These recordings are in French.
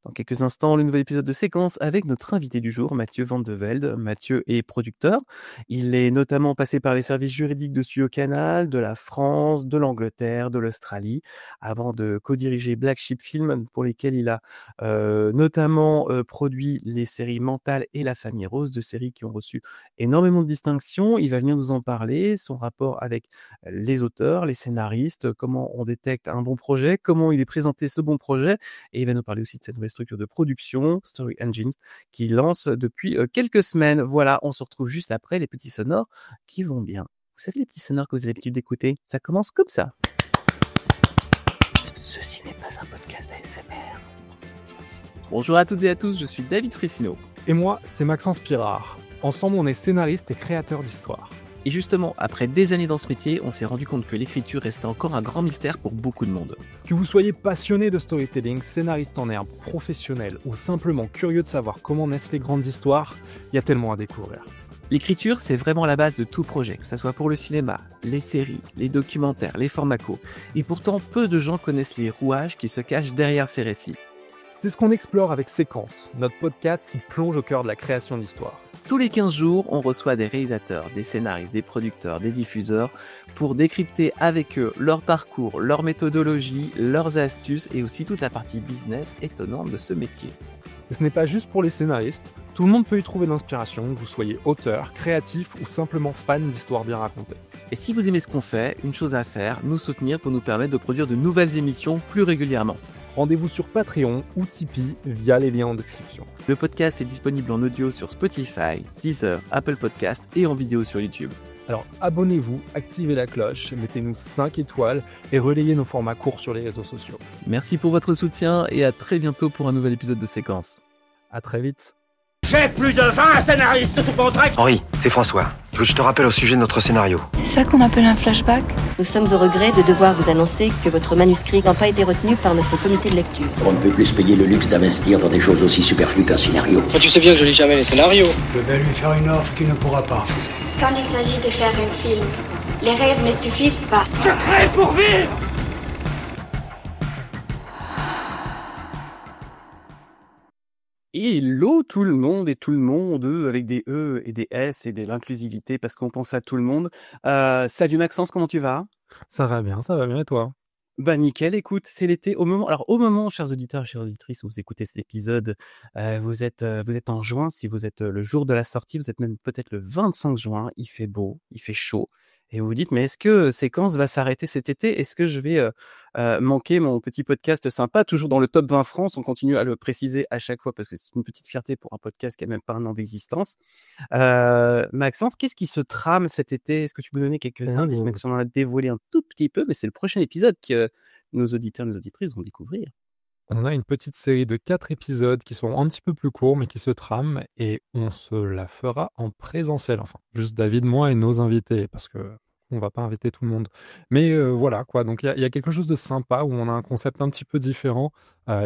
Dans quelques instants, le nouvel épisode de Séquence avec notre invité du jour, Mathieu Van de Velde. Mathieu est producteur. Il est notamment passé par les services juridiques de Studio Canal, de la France, de l'Angleterre, de l'Australie, avant de co-diriger Black Sheep Film, pour lesquels il a notamment produit les séries Mental et La Famille Rose, deux séries qui ont reçu énormément de distinctions. Il va venir nous en parler, son rapport avec les auteurs, les scénaristes, comment on détecte un bon projet, comment il est présenté ce bon projet, et il va nous parler aussi de cette nouvelle structure de production, Story Engines, qui lance depuis quelques semaines. Voilà, on se retrouve juste après les petits sonores qui vont bien. Vous savez les petits sonores que vous avez l'habitude d'écouter? Ça commence comme ça. Ceci n'est pas un podcast ASMR. Bonjour à toutes et à tous, je suis David Frissino. Et moi, c'est Maxence Pirard. Ensemble, on est scénariste et créateur d'histoire. Et justement, après des années dans ce métier, on s'est rendu compte que l'écriture restait encore un grand mystère pour beaucoup de monde. Que vous soyez passionné de storytelling, scénariste en herbe, professionnel ou simplement curieux de savoir comment naissent les grandes histoires, il y a tellement à découvrir. L'écriture, c'est vraiment la base de tout projet, que ce soit pour le cinéma, les séries, les documentaires, les formats courts. Et pourtant, peu de gens connaissent les rouages qui se cachent derrière ces récits. C'est ce qu'on explore avec Séquence, notre podcast qui plonge au cœur de la création d'histoire. Tous les 15 jours, on reçoit des réalisateurs, des scénaristes, des producteurs, des diffuseurs pour décrypter avec eux leur parcours, leur méthodologie, leurs astuces et aussi toute la partie business étonnante de ce métier. Et ce n'est pas juste pour les scénaristes, tout le monde peut y trouver de l'inspiration, que vous soyez auteur, créatif ou simplement fan d'histoires bien racontées. Et si vous aimez ce qu'on fait, une chose à faire, nous soutenir pour nous permettre de produire de nouvelles émissions plus régulièrement. Rendez-vous sur Patreon ou Tipeee via les liens en description. Le podcast est disponible en audio sur Spotify, Deezer, Apple Podcasts et en vidéo sur YouTube. Alors abonnez-vous, activez la cloche, mettez-nous 5 étoiles et relayez nos formats courts sur les réseaux sociaux. Merci pour votre soutien et à très bientôt pour un nouvel épisode de Séquence. À très vite. J'ai plus de 20 scénaristes sous contrat. Henri, c'est François. Je te rappelle au sujet de notre scénario. C'est ça qu'on appelle un flashback? Nous sommes au regret de devoir vous annoncer que votre manuscrit n'a pas été retenu par notre comité de lecture. On ne peut plus se payer le luxe d'investir dans des choses aussi superflues qu'un scénario. Tu sais bien que je lis jamais les scénarios. Je vais lui faire une offre qu'il ne pourra pas refuser. Quand il s'agit de faire un film, les rêves ne suffisent pas. Je crée pour vivre. Hello tout le monde et tout le monde, avec des E et des S et de l'inclusivité parce qu'on pense à tout le monde. Salut Maxence, comment tu vas? Ça va bien et toi? Bah nickel, écoute, c'est l'été. Au moment, chers auditeurs, chères auditrices, où vous écoutez cet épisode, vous êtes en juin. Si vous êtes le jour de la sortie, vous êtes même peut-être le 25 juin. Il fait beau, il fait chaud. Et vous vous dites, mais est-ce que Séquence va s'arrêter cet été? Est-ce que je vais manquer mon petit podcast sympa, toujours dans le top 20 France? On continue à le préciser à chaque fois parce que c'est une petite fierté pour un podcast qui a même pas un an d'existence. Maxence, qu'est-ce qui se trame cet été? Est-ce que tu peux donner quelques indices? Même si on en a dévoilé un tout petit peu, mais c'est le prochain épisode que nos auditeurs, nos auditrices vont découvrir. On a une petite série de 4 épisodes qui sont un petit peu plus courts mais qui se trament et on se la fera en présentiel. Enfin, juste David, moi et nos invités parce que on va pas inviter tout le monde. Mais voilà quoi, donc il y a quelque chose de sympa où on a un concept un petit peu différent,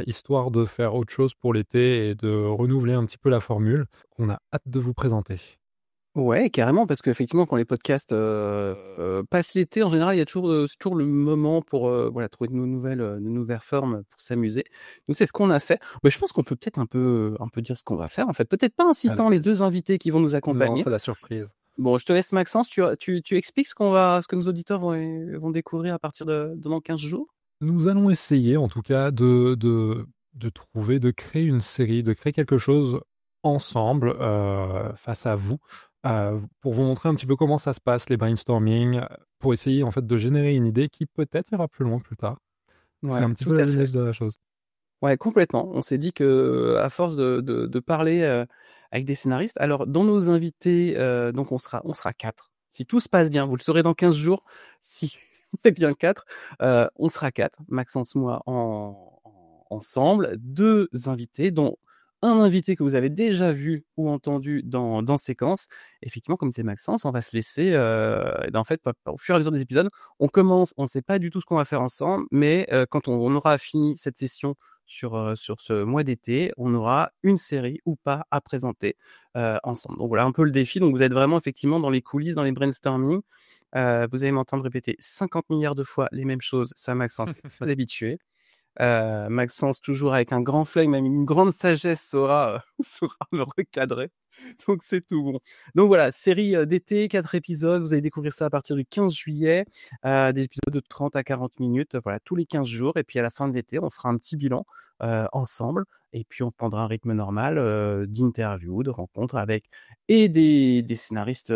histoire de faire autre chose pour l'été et de renouveler un petit peu la formule qu'on a hâte de vous présenter. Ouais, carrément, parce qu'effectivement, quand les podcasts passent l'été, en général, il y a toujours, c'est toujours le moment pour trouver de nouvelles formes pour s'amuser. Nous, c'est ce qu'on a fait. Mais je pense qu'on peut peut-être un peu dire ce qu'on va faire. En fait, peut-être pas en citant les deux invités qui vont nous accompagner. Non, c'est la surprise. Bon, je te laisse Maxence. Tu expliques ce que nos auditeurs vont découvrir à partir de dans 15 jours. Nous allons essayer, en tout cas, de créer une série, de créer quelque chose ensemble face à vous. Pour vous montrer un petit peu comment ça se passe, les brainstorming, pour essayer en fait de générer une idée qui peut-être ira plus loin plus tard. Ouais, c'est un petit peu la genèse de la chose. Ouais, complètement. On s'est dit que à force de parler avec des scénaristes, alors dans nos invités, donc on sera 4. Si tout se passe bien, vous le saurez dans 15 jours. Si c'est bien 4, on sera 4. Maxence, moi, ensemble, 2 invités, dont un invité que vous avez déjà vu ou entendu dans Séquence. Effectivement, comme c'est Maxence, on va se laisser, en fait, au fur et à mesure des épisodes, on commence, on ne sait pas du tout ce qu'on va faire ensemble, mais quand on aura fini cette session sur ce mois d'été, on aura une série ou pas à présenter ensemble. Donc voilà un peu le défi. Donc vous êtes vraiment effectivement dans les coulisses, dans les brainstorming. Vous allez m'entendre répéter 50 milliards de fois les mêmes choses. Ça, Maxence, faut pas habitué. Maxence, toujours avec un grand flegme, même une grande sagesse, saura saura me recadrer. Donc c'est tout bon. Donc voilà, série, d'été, 4 épisodes. Vous allez découvrir ça à partir du 15 juillet, des épisodes de 30 à 40 minutes, voilà, tous les 15 jours et puis à la fin de l'été, on fera un petit bilan, ensemble et puis on prendra un rythme normal, d'interviews, de rencontres avec et des scénaristes,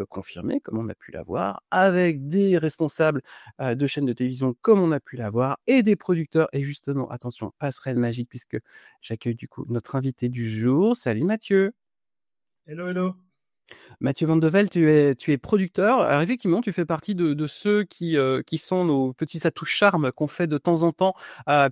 confirmés comme on a pu l'avoir, avec des responsables, de chaînes de télévision comme on a pu l'avoir et des producteurs et justement attention, passerelle magique puisque j'accueille du coup notre invité du jour. Salut Mathieu! Hello, hello. Mathieu Van de Velde, tu es producteur. Alors effectivement, tu fais partie de ceux qui sont nos petits atouts charmes qu'on fait de temps en temps,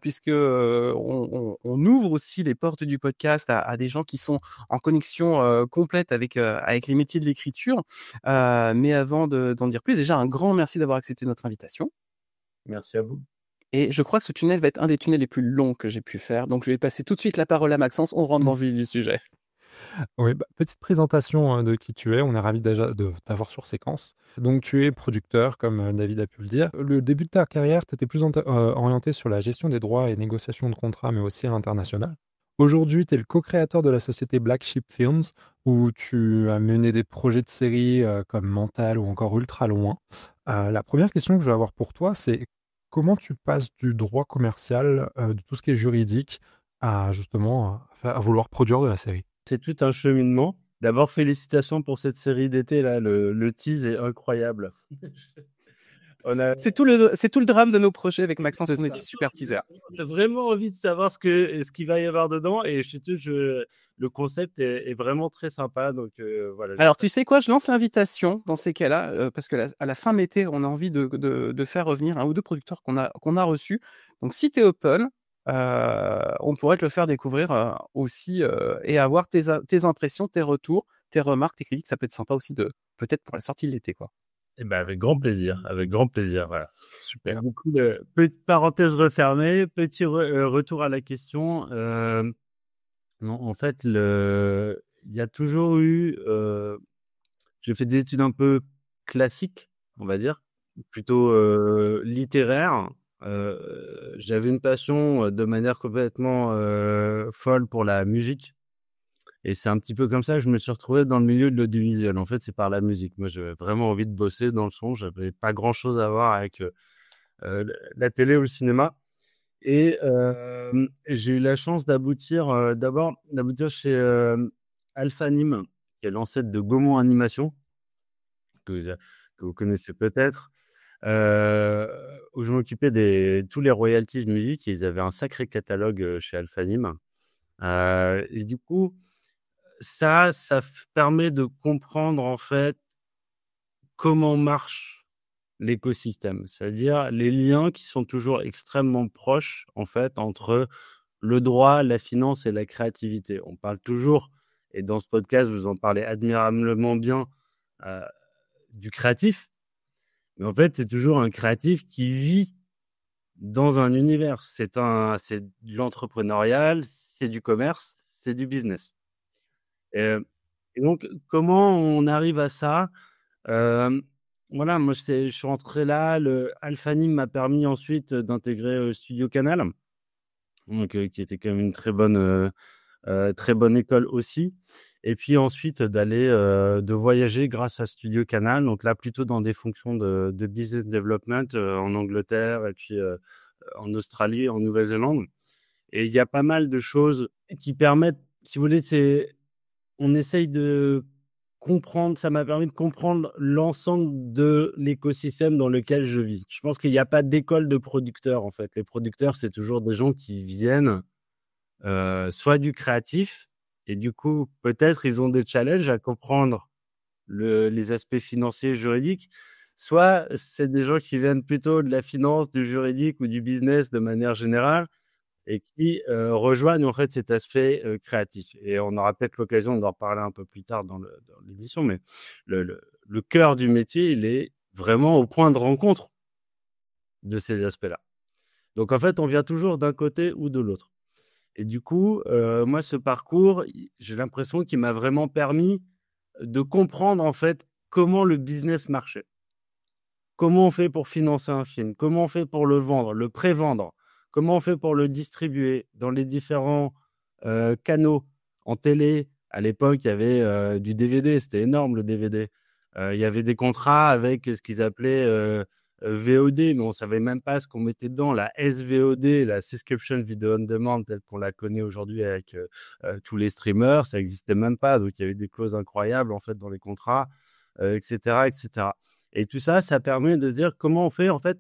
puisque on ouvre aussi les portes du podcast à des gens qui sont en connexion complète avec les métiers de l'écriture. Mais avant d'en dire plus, déjà un grand merci d'avoir accepté notre invitation. Merci à vous. Et je crois que ce tunnel va être un des tunnels les plus longs que j'ai pu faire. Donc je vais passer tout de suite la parole à Maxence. On rentre dans le vif du sujet. Oui, petite présentation de qui tu es. On est ravis déjà de t'avoir sur Séquence. Donc, tu es producteur, comme David a pu le dire. Le début de ta carrière, tu étais plus orienté sur la gestion des droits et négociation de contrats, mais aussi à l'international. Aujourd'hui, tu es le co-créateur de la société Black Sheep Films, où tu as mené des projets de séries comme Mental ou encore Ultra Loin. La première question que je vais avoir pour toi, c'est comment tu passes du droit commercial, de tout ce qui est juridique, à justement à vouloir produire de la série? C'est tout un cheminement. D'abord, félicitations pour cette série d'été là. Le tease est incroyable. C'est tout le drame de nos projets avec Maxence. On est des super teasers. On a vraiment envie de savoir ce qu'il va y avoir dedans et le concept est vraiment très sympa. Donc voilà. Alors tu sais quoi, je lance l'invitation dans ces cas-là parce que à la fin de l'été, on a envie de faire revenir un ou deux producteurs qu'on a reçus. Donc si t'es open, on pourrait te le faire découvrir aussi et avoir tes impressions, tes retours, tes remarques, tes critiques. Ça peut être sympa aussi peut-être pour la sortie de l'été, quoi. Eh ben avec grand plaisir, voilà. Super. Beaucoup de petite parenthèse refermée, petit retour à la question. Non, en fait, il y a toujours eu. J'ai fait des études un peu classiques, on va dire, plutôt littéraires. J'avais une passion de manière complètement folle pour la musique. Et c'est un petit peu comme ça que je me suis retrouvé dans le milieu de l'audiovisuel. En fait, c'est par la musique. Moi, j'avais vraiment envie de bosser dans le son. J'avais pas grand-chose à voir avec la télé ou le cinéma. Et j'ai eu la chance d'aboutir chez Alphanim, qui est l'ancêtre de Gaumont Animation, que vous connaissez peut-être, où je m'occupais de tous les royalties de musique. Et ils avaient un sacré catalogue chez Alphanim. Et du coup, ça permet de comprendre en fait comment marche l'écosystème, c'est-à-dire les liens qui sont toujours extrêmement proches en fait entre le droit, la finance et la créativité. On parle toujours, et dans ce podcast vous en parlez admirablement bien, du créatif, mais en fait c'est toujours un créatif qui vit dans un univers. C'est de l'entrepreneurial, c'est du commerce, c'est du business. Et donc, comment on arrive à ça? Voilà, moi, je suis rentré là. Le Alphanim m'a permis ensuite d'intégrer Studio Canal, donc, qui était quand même une très bonne école aussi. Et puis ensuite, de voyager grâce à Studio Canal. Donc là, plutôt dans des fonctions de business development en Angleterre et puis en Australie, en Nouvelle-Zélande. Et il y a pas mal de choses qui permettent, si vous voulez, on essaye de comprendre, ça m'a permis de comprendre l'ensemble de l'écosystème dans lequel je vis. Je pense qu'il n'y a pas d'école de producteurs, en fait. Les producteurs, c'est toujours des gens qui viennent soit du créatif, et du coup, peut-être ils ont des challenges à comprendre les aspects financiers et juridiques, soit c'est des gens qui viennent plutôt de la finance, du juridique ou du business de manière générale, et qui rejoignent en fait cet aspect créatif. Et on aura peut-être l'occasion d'en reparler un peu plus tard dans l'émission, mais le cœur du métier, il est vraiment au point de rencontre de ces aspects-là. Donc en fait, on vient toujours d'un côté ou de l'autre. Et du coup, moi, ce parcours, j'ai l'impression qu'il m'a vraiment permis de comprendre en fait comment le business marchait. Comment on fait pour financer un film? Comment on fait pour le vendre, le pré-vendre? comment on fait pour le distribuer dans les différents canaux en télé. À l'époque, il y avait du DVD, c'était énorme le DVD. Il y avait des contrats avec ce qu'ils appelaient VOD, mais on savait même pas ce qu'on mettait dedans. La SVOD, la Subscription Video On Demand, telle qu'on la connaît aujourd'hui avec tous les streamers, ça existait même pas. Donc il y avait des clauses incroyables en fait dans les contrats, etc., etc. Et tout ça, ça permet de se dire comment on fait en fait.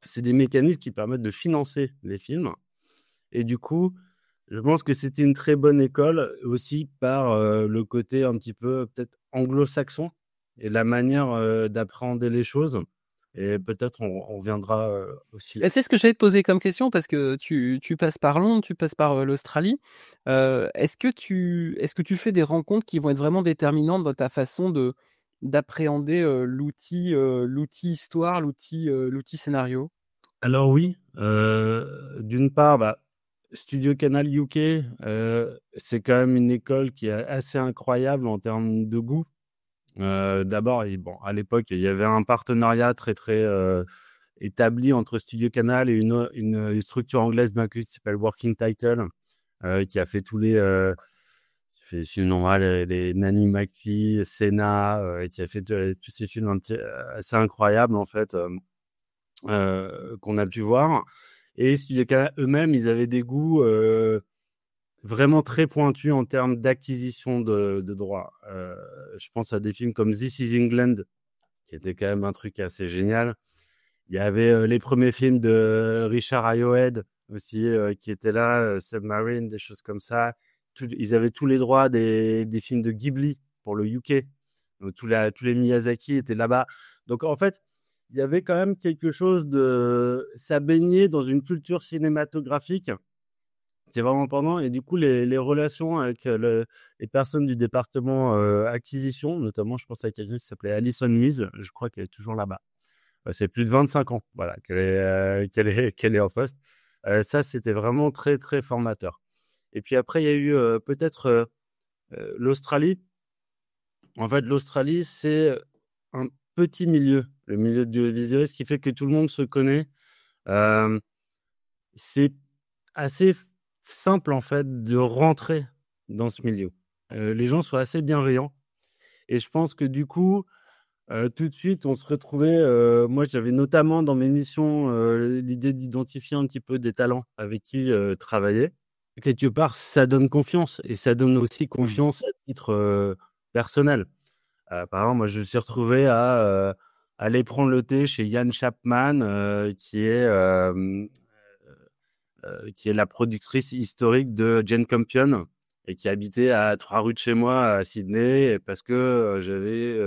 C'est des mécanismes qui permettent de financer les films. Et du coup, je pense que c'était une très bonne école aussi par le côté un petit peu peut-être anglo-saxon et la manière d'appréhender les choses. Et peut-être on reviendra aussi là. C'est ce que j'allais te poser comme question parce que tu passes par Londres, tu passes par l'Australie. Est-ce que tu fais des rencontres qui vont être vraiment déterminantes dans ta façon d'appréhender l'outil histoire, l'outil scénario? Alors oui, d'une part, Studio Canal UK, c'est quand même une école qui est assez incroyable en termes de goût. D'abord, à l'époque, il y avait un partenariat très très établi entre Studio Canal et une structure anglaise bien connue qui s'appelle Working Title, qui a fait tous les les Nanny McPhee, Senna, et qui a fait tous ces films assez incroyables en fait qu'on a pu voir. Et Studio Canal eux-mêmes, ils avaient des goûts vraiment très pointus en termes d'acquisition de droits. Je pense à des films comme This is England, qui était quand même un truc assez génial. Il y avait les premiers films de Richard Ayoade aussi, qui étaient là, Submarine, des choses comme ça. Ils avaient tous les droits des films de Ghibli pour le UK. Donc, tous les Miyazaki étaient là-bas. Donc en fait, il y avait quand même quelque chose de... Ça baignait dans une culture cinématographique. C'est vraiment pendant. Et du coup, les relations avec les personnes du département acquisition, notamment, je pense à quelqu'un qui s'appelait Alison Mise, je crois qu'elle est toujours là-bas. C'est plus de 25 ans voilà, qu'elle est en poste. Ça, c'était vraiment très, très formateur. Et puis après, il y a eu peut-être l'Australie. En fait, l'Australie, c'est un petit milieu, le milieu de l'audiovisuel, ce qui fait que tout le monde se connaît. C'est assez simple, en fait, de rentrer dans ce milieu. Les gens sont assez bienveillants. Et je pense que du coup, tout de suite, on se retrouvait... moi, j'avais notamment dans mes missions l'idée d'identifier un petit peu des talents avec qui travailler. Quelque part, ça donne confiance. Et ça donne aussi confiance à titre personnel. Par exemple, moi, je me suis retrouvé à aller prendre le thé chez Ian Chapman, qui est la productrice historique de Jane Campion et qui habitait à 3 rues de chez moi à Sydney parce que j'avais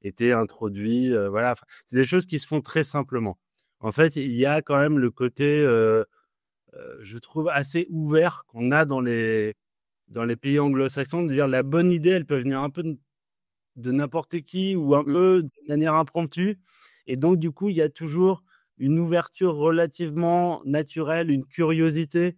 été introduit. Voilà, c'est des choses qui se font très simplement. En fait, il y a quand même le côté, je trouve, assez ouvert qu'on a dans les pays anglo-saxons de dire la bonne idée, elle peut venir un peu de n'importe qui ou un peu de manière impromptue. Et donc, du coup, il y a toujours une ouverture relativement naturelle, une curiosité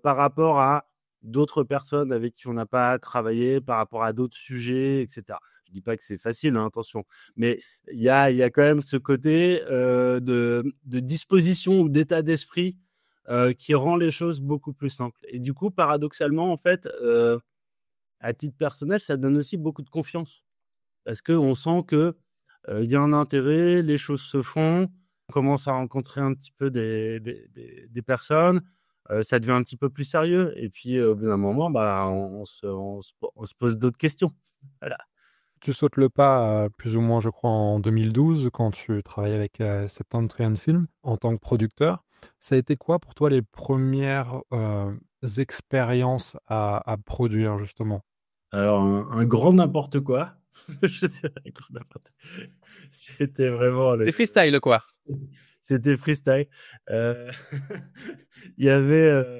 par rapport à d'autres personnes avec qui on n'a pas travaillé, par rapport à d'autres sujets, etc. Je dis pas que c'est facile, hein, attention, mais il y a quand même ce côté de disposition ou d'état d'esprit qui rend les choses beaucoup plus simples. Et du coup, paradoxalement, en fait, à titre personnel, ça donne aussi beaucoup de confiance. Parce qu'on sent qu'il y a un intérêt, les choses se font, on commence à rencontrer un petit peu des personnes, ça devient un petit peu plus sérieux. Et puis, au bout d'un moment, on se pose d'autres questions. Voilà. Tu sautes le pas plus ou moins, je crois, en 2012, quand tu travaillais avec Septentrion Film en tant que producteur. Ça a été quoi pour toi les premières expériences à produire, justement? Alors, un grand n'importe quoi. Je dirais grand n'importe quoi. C'était vraiment... Des freestyle, quoi. C'était freestyle. Il y avait...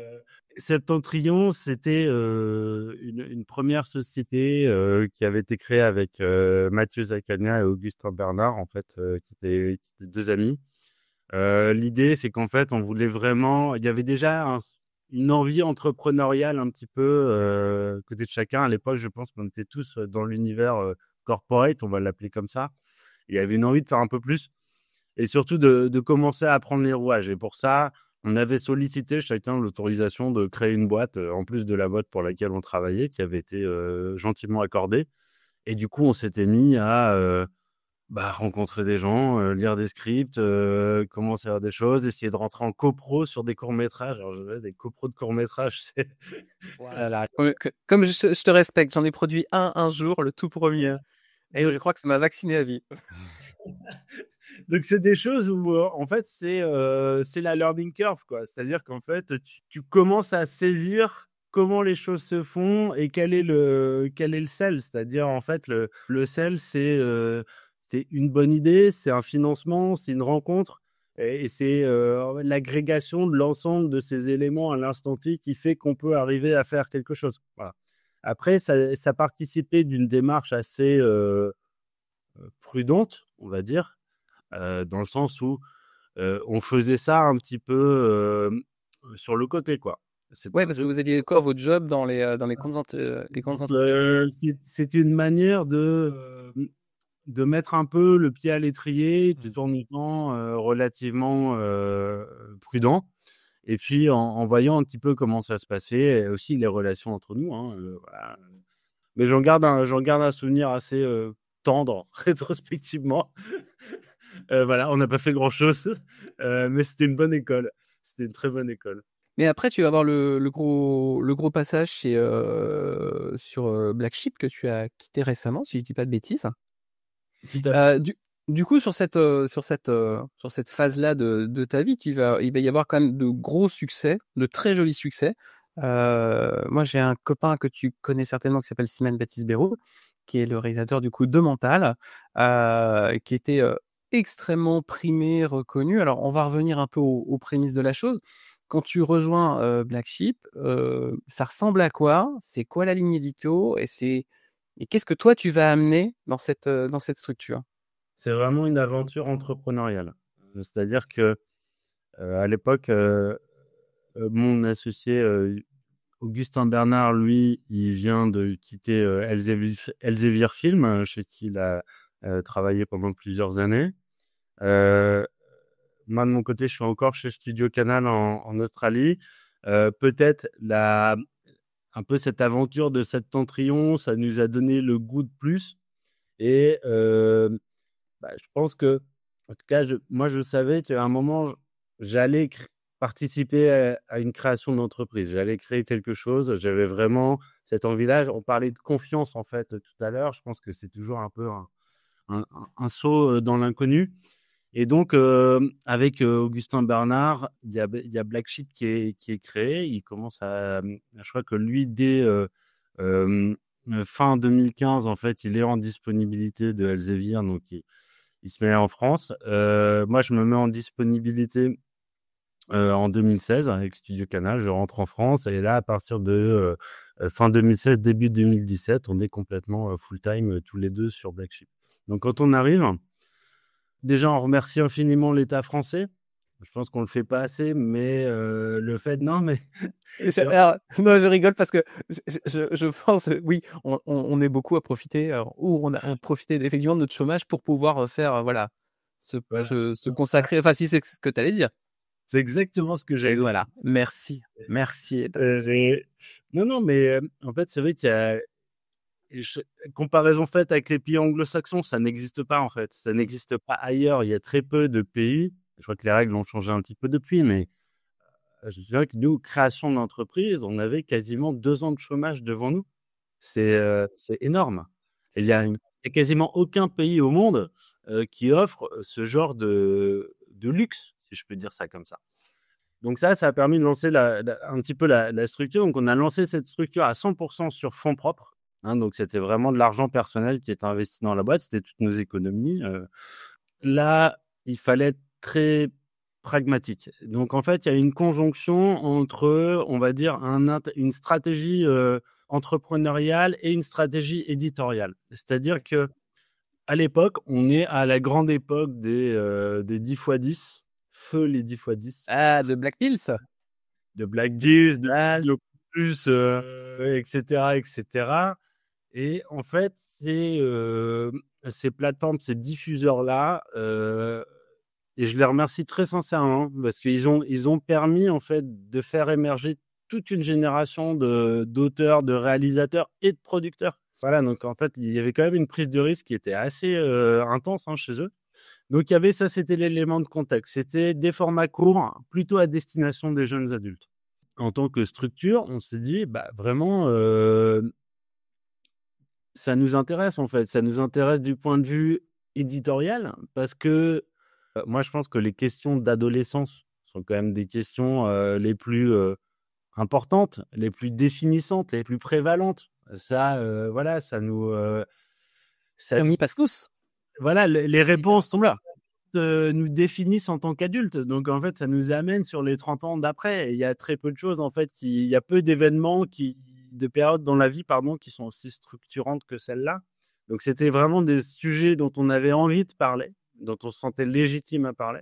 Septentrion, c'était une première société qui avait été créée avec Mathieu Zaccagna et Augustin Bernard, en fait, qui étaient deux amis. L'idée, c'est qu'en fait, on voulait vraiment... Il y avait déjà une envie entrepreneuriale un petit peu côté de chacun. À l'époque, je pense qu'on était tous dans l'univers corporate, on va l'appeler comme ça. Il y avait une envie de faire un peu plus et surtout de commencer à apprendre les rouages. Et pour ça, on avait sollicité chacun l'autorisation de créer une boîte, en plus de la boîte pour laquelle on travaillait, qui avait été gentiment accordée. Et du coup, on s'était mis à rencontrer des gens, lire des scripts, commencer à faire des choses, essayer de rentrer en copro sur des courts-métrages. Alors, j'avais des copros de courts-métrages, c'est... Voilà. Comme je te respecte, j'en ai produit un jour, le tout premier. Et je crois que ça m'a vacciné à vie. Donc, c'est des choses où, en fait, c'est la learning curve, quoi. C'est-à-dire qu'en fait, tu commences à saisir comment les choses se font et quel est le sell. C'est-à-dire, en fait, le sell, c'est une bonne idée, c'est un financement, c'est une rencontre. Et c'est l'agrégation de l'ensemble de ces éléments à l'instant T qui fait qu'on peut arriver à faire quelque chose. Voilà. Après, ça participait d'une démarche assez prudente, on va dire, dans le sens où on faisait ça un petit peu sur le côté, quoi. Ouais, parce que vous aviez quoi votre job dans les comptes c'est une manière de mettre un peu le pied à l'étrier tout en étant relativement prudent. Et puis en voyant un petit peu comment ça se passait, et aussi les relations entre nous. Voilà. Mais j'en garde un souvenir assez tendre, rétrospectivement. Voilà, on n'a pas fait grand-chose, mais c'était une bonne école. C'était une très bonne école. Mais après, tu vas avoir le gros passage sur Black Sheep que tu as quitté récemment, si je dis pas de bêtises. Du coup, sur cette phase-là de ta vie, il va y avoir quand même de gros succès, de très jolis succès. Moi, j'ai un copain que tu connais certainement qui s'appelle Simon Baptiste-Béraud, qui est le réalisateur du coup de Mental, qui était extrêmement primé, reconnu. Alors, on va revenir un peu aux prémices de la chose. Quand tu rejoins Black Sheep, ça ressemble à quoi? C'est quoi la ligne édito? Et qu'est-ce que toi tu vas amener dans cette structure? C'est vraiment une aventure entrepreneuriale. C'est-à-dire que à l'époque, mon associé Augustin Bernard, lui, il vient de quitter Elsevier Film, chez qui il a travaillé pendant plusieurs années. Moi, de mon côté, je suis encore chez Studio Canal en Australie. Peut-être un peu cette aventure de Septentrion, ça nous a donné le goût de plus. Et je pense que, en tout cas, moi, je savais qu'à un moment, j'allais participer à une création d'entreprise. J'allais créer quelque chose. J'avais vraiment cette envie-là. On parlait de confiance, en fait, tout à l'heure. Je pense que c'est toujours un peu un saut dans l'inconnu. Et donc, avec Augustin Bernard, il y a Black Sheep qui est créé. Il commence je crois que lui, dès fin 2015, en fait, il est en disponibilité de Elsevier, donc il se met en France. Moi, je me mets en disponibilité en 2016 avec Studio Canal. Je rentre en France et là, à partir de fin 2016, début 2017, on est complètement full-time tous les deux sur Black Sheep. Donc, quand on arrive... Déjà, on remercie infiniment l'État français. Je pense qu'on le fait pas assez, mais le fait... Non, mais... je rigole parce que je pense, oui, on est beaucoup à profiter, ou on a profité effectivement de notre chômage pour pouvoir faire, se consacrer. Enfin, si c'est ce que tu allais dire. C'est exactement ce que j'ai dit. Voilà, merci. Non, mais en fait, c'est vrai qu'il y a... comparaison faite avec les pays anglo-saxons, ça n'existe pas en fait. Ça n'existe pas ailleurs. Il y a très peu de pays. Je crois que les règles ont changé un petit peu depuis, mais je dirais que nous, création d'entreprise, on avait quasiment 2 ans de chômage devant nous. C'est énorme. Et il y a quasiment aucun pays au monde qui offre ce genre de luxe, si je peux dire ça comme ça. Donc ça a permis de lancer un petit peu la structure. Donc on a lancé cette structure à 100% sur fonds propres. Donc, c'était vraiment de l'argent personnel qui était investi dans la boîte. C'était toutes nos économies. Là, il fallait être très pragmatique. Donc, en fait, il y a une conjonction entre, on va dire, une stratégie entrepreneuriale et une stratégie éditoriale. C'est-à-dire que à l'époque, on est à la grande époque des 10x10. Feu les 10x10. Ah, de Black Pills. De Black Gills, de Plus, etc., etc. Et en fait, ces plateformes, ces diffuseurs-là et je les remercie très sincèrement parce qu'ils ont permis en fait de faire émerger toute une génération d'auteurs, de réalisateurs et de producteurs. Voilà, donc en fait, il y avait quand même une prise de risque qui était assez intense chez eux. Donc il y avait ça, c'était l'élément de contexte. C'était des formats courts, plutôt à destination des jeunes adultes. En tant que structure, on s'est dit, vraiment, ça nous intéresse en fait. Ça nous intéresse du point de vue éditorial parce que moi, je pense que les questions d'adolescence sont quand même des questions les plus importantes, les plus définissantes, les plus prévalentes. Ça, voilà, ça nous... On y passe tous. Voilà, les réponses sont là. Nous définissent en tant qu'adultes. Donc, en fait, ça nous amène sur les 30 ans d'après. Et il y a très peu de choses, en fait, il y a peu d'événements, de périodes dans la vie, qui sont aussi structurantes que celle-là. Donc, c'était vraiment des sujets dont on avait envie de parler, dont on se sentait légitime à parler.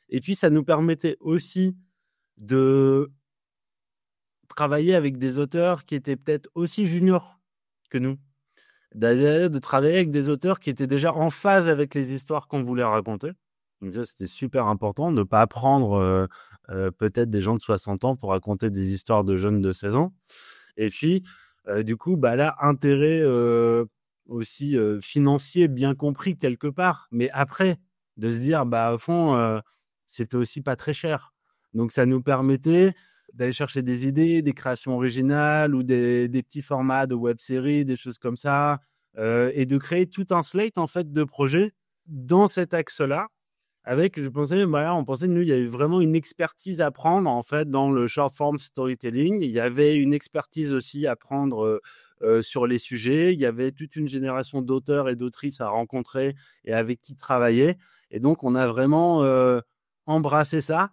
Et puis, ça nous permettait aussi de travailler avec des auteurs qui étaient peut-être aussi juniors que nous. De travailler avec des auteurs qui étaient déjà en phase avec les histoires qu'on voulait raconter. Donc ça, c'était super important de ne pas prendre peut-être des gens de 60 ans pour raconter des histoires de jeunes de 16 ans. Et puis, du coup, là, intérêt aussi financier bien compris quelque part. Mais après, de se dire, au fond, c'était aussi pas très cher. Donc, ça nous permettait d'aller chercher des idées, des créations originales ou des petits formats de web-séries, des choses comme ça, et de créer tout un slate en fait de projets dans cet axe-là. Avec, on pensait nous, il y avait vraiment une expertise à prendre en fait dans le short form storytelling. Il y avait une expertise aussi à prendre sur les sujets. Il y avait toute une génération d'auteurs et d'autrices à rencontrer et avec qui travailler. Et donc, on a vraiment embrassé ça.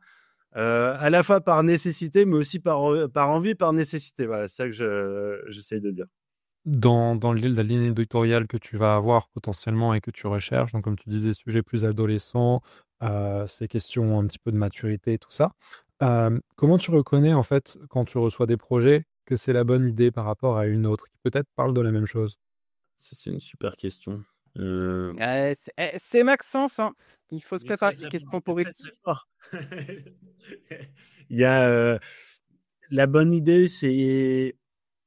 À la fois par nécessité, mais aussi par envie, par nécessité. Voilà, c'est ça que j'essaie de dire. Dans la ligne éditoriale que tu vas avoir potentiellement et que tu recherches, donc comme tu disais, sujets plus adolescents, ces questions un petit peu de maturité, tout ça. Comment tu reconnais en fait quand tu reçois des projets que c'est la bonne idée par rapport à une autre qui peut-être parle de la même chose? C'est une super question. C'est Maxence, hein. Il faut se préparer les questions pour Il y a la bonne idée, c'est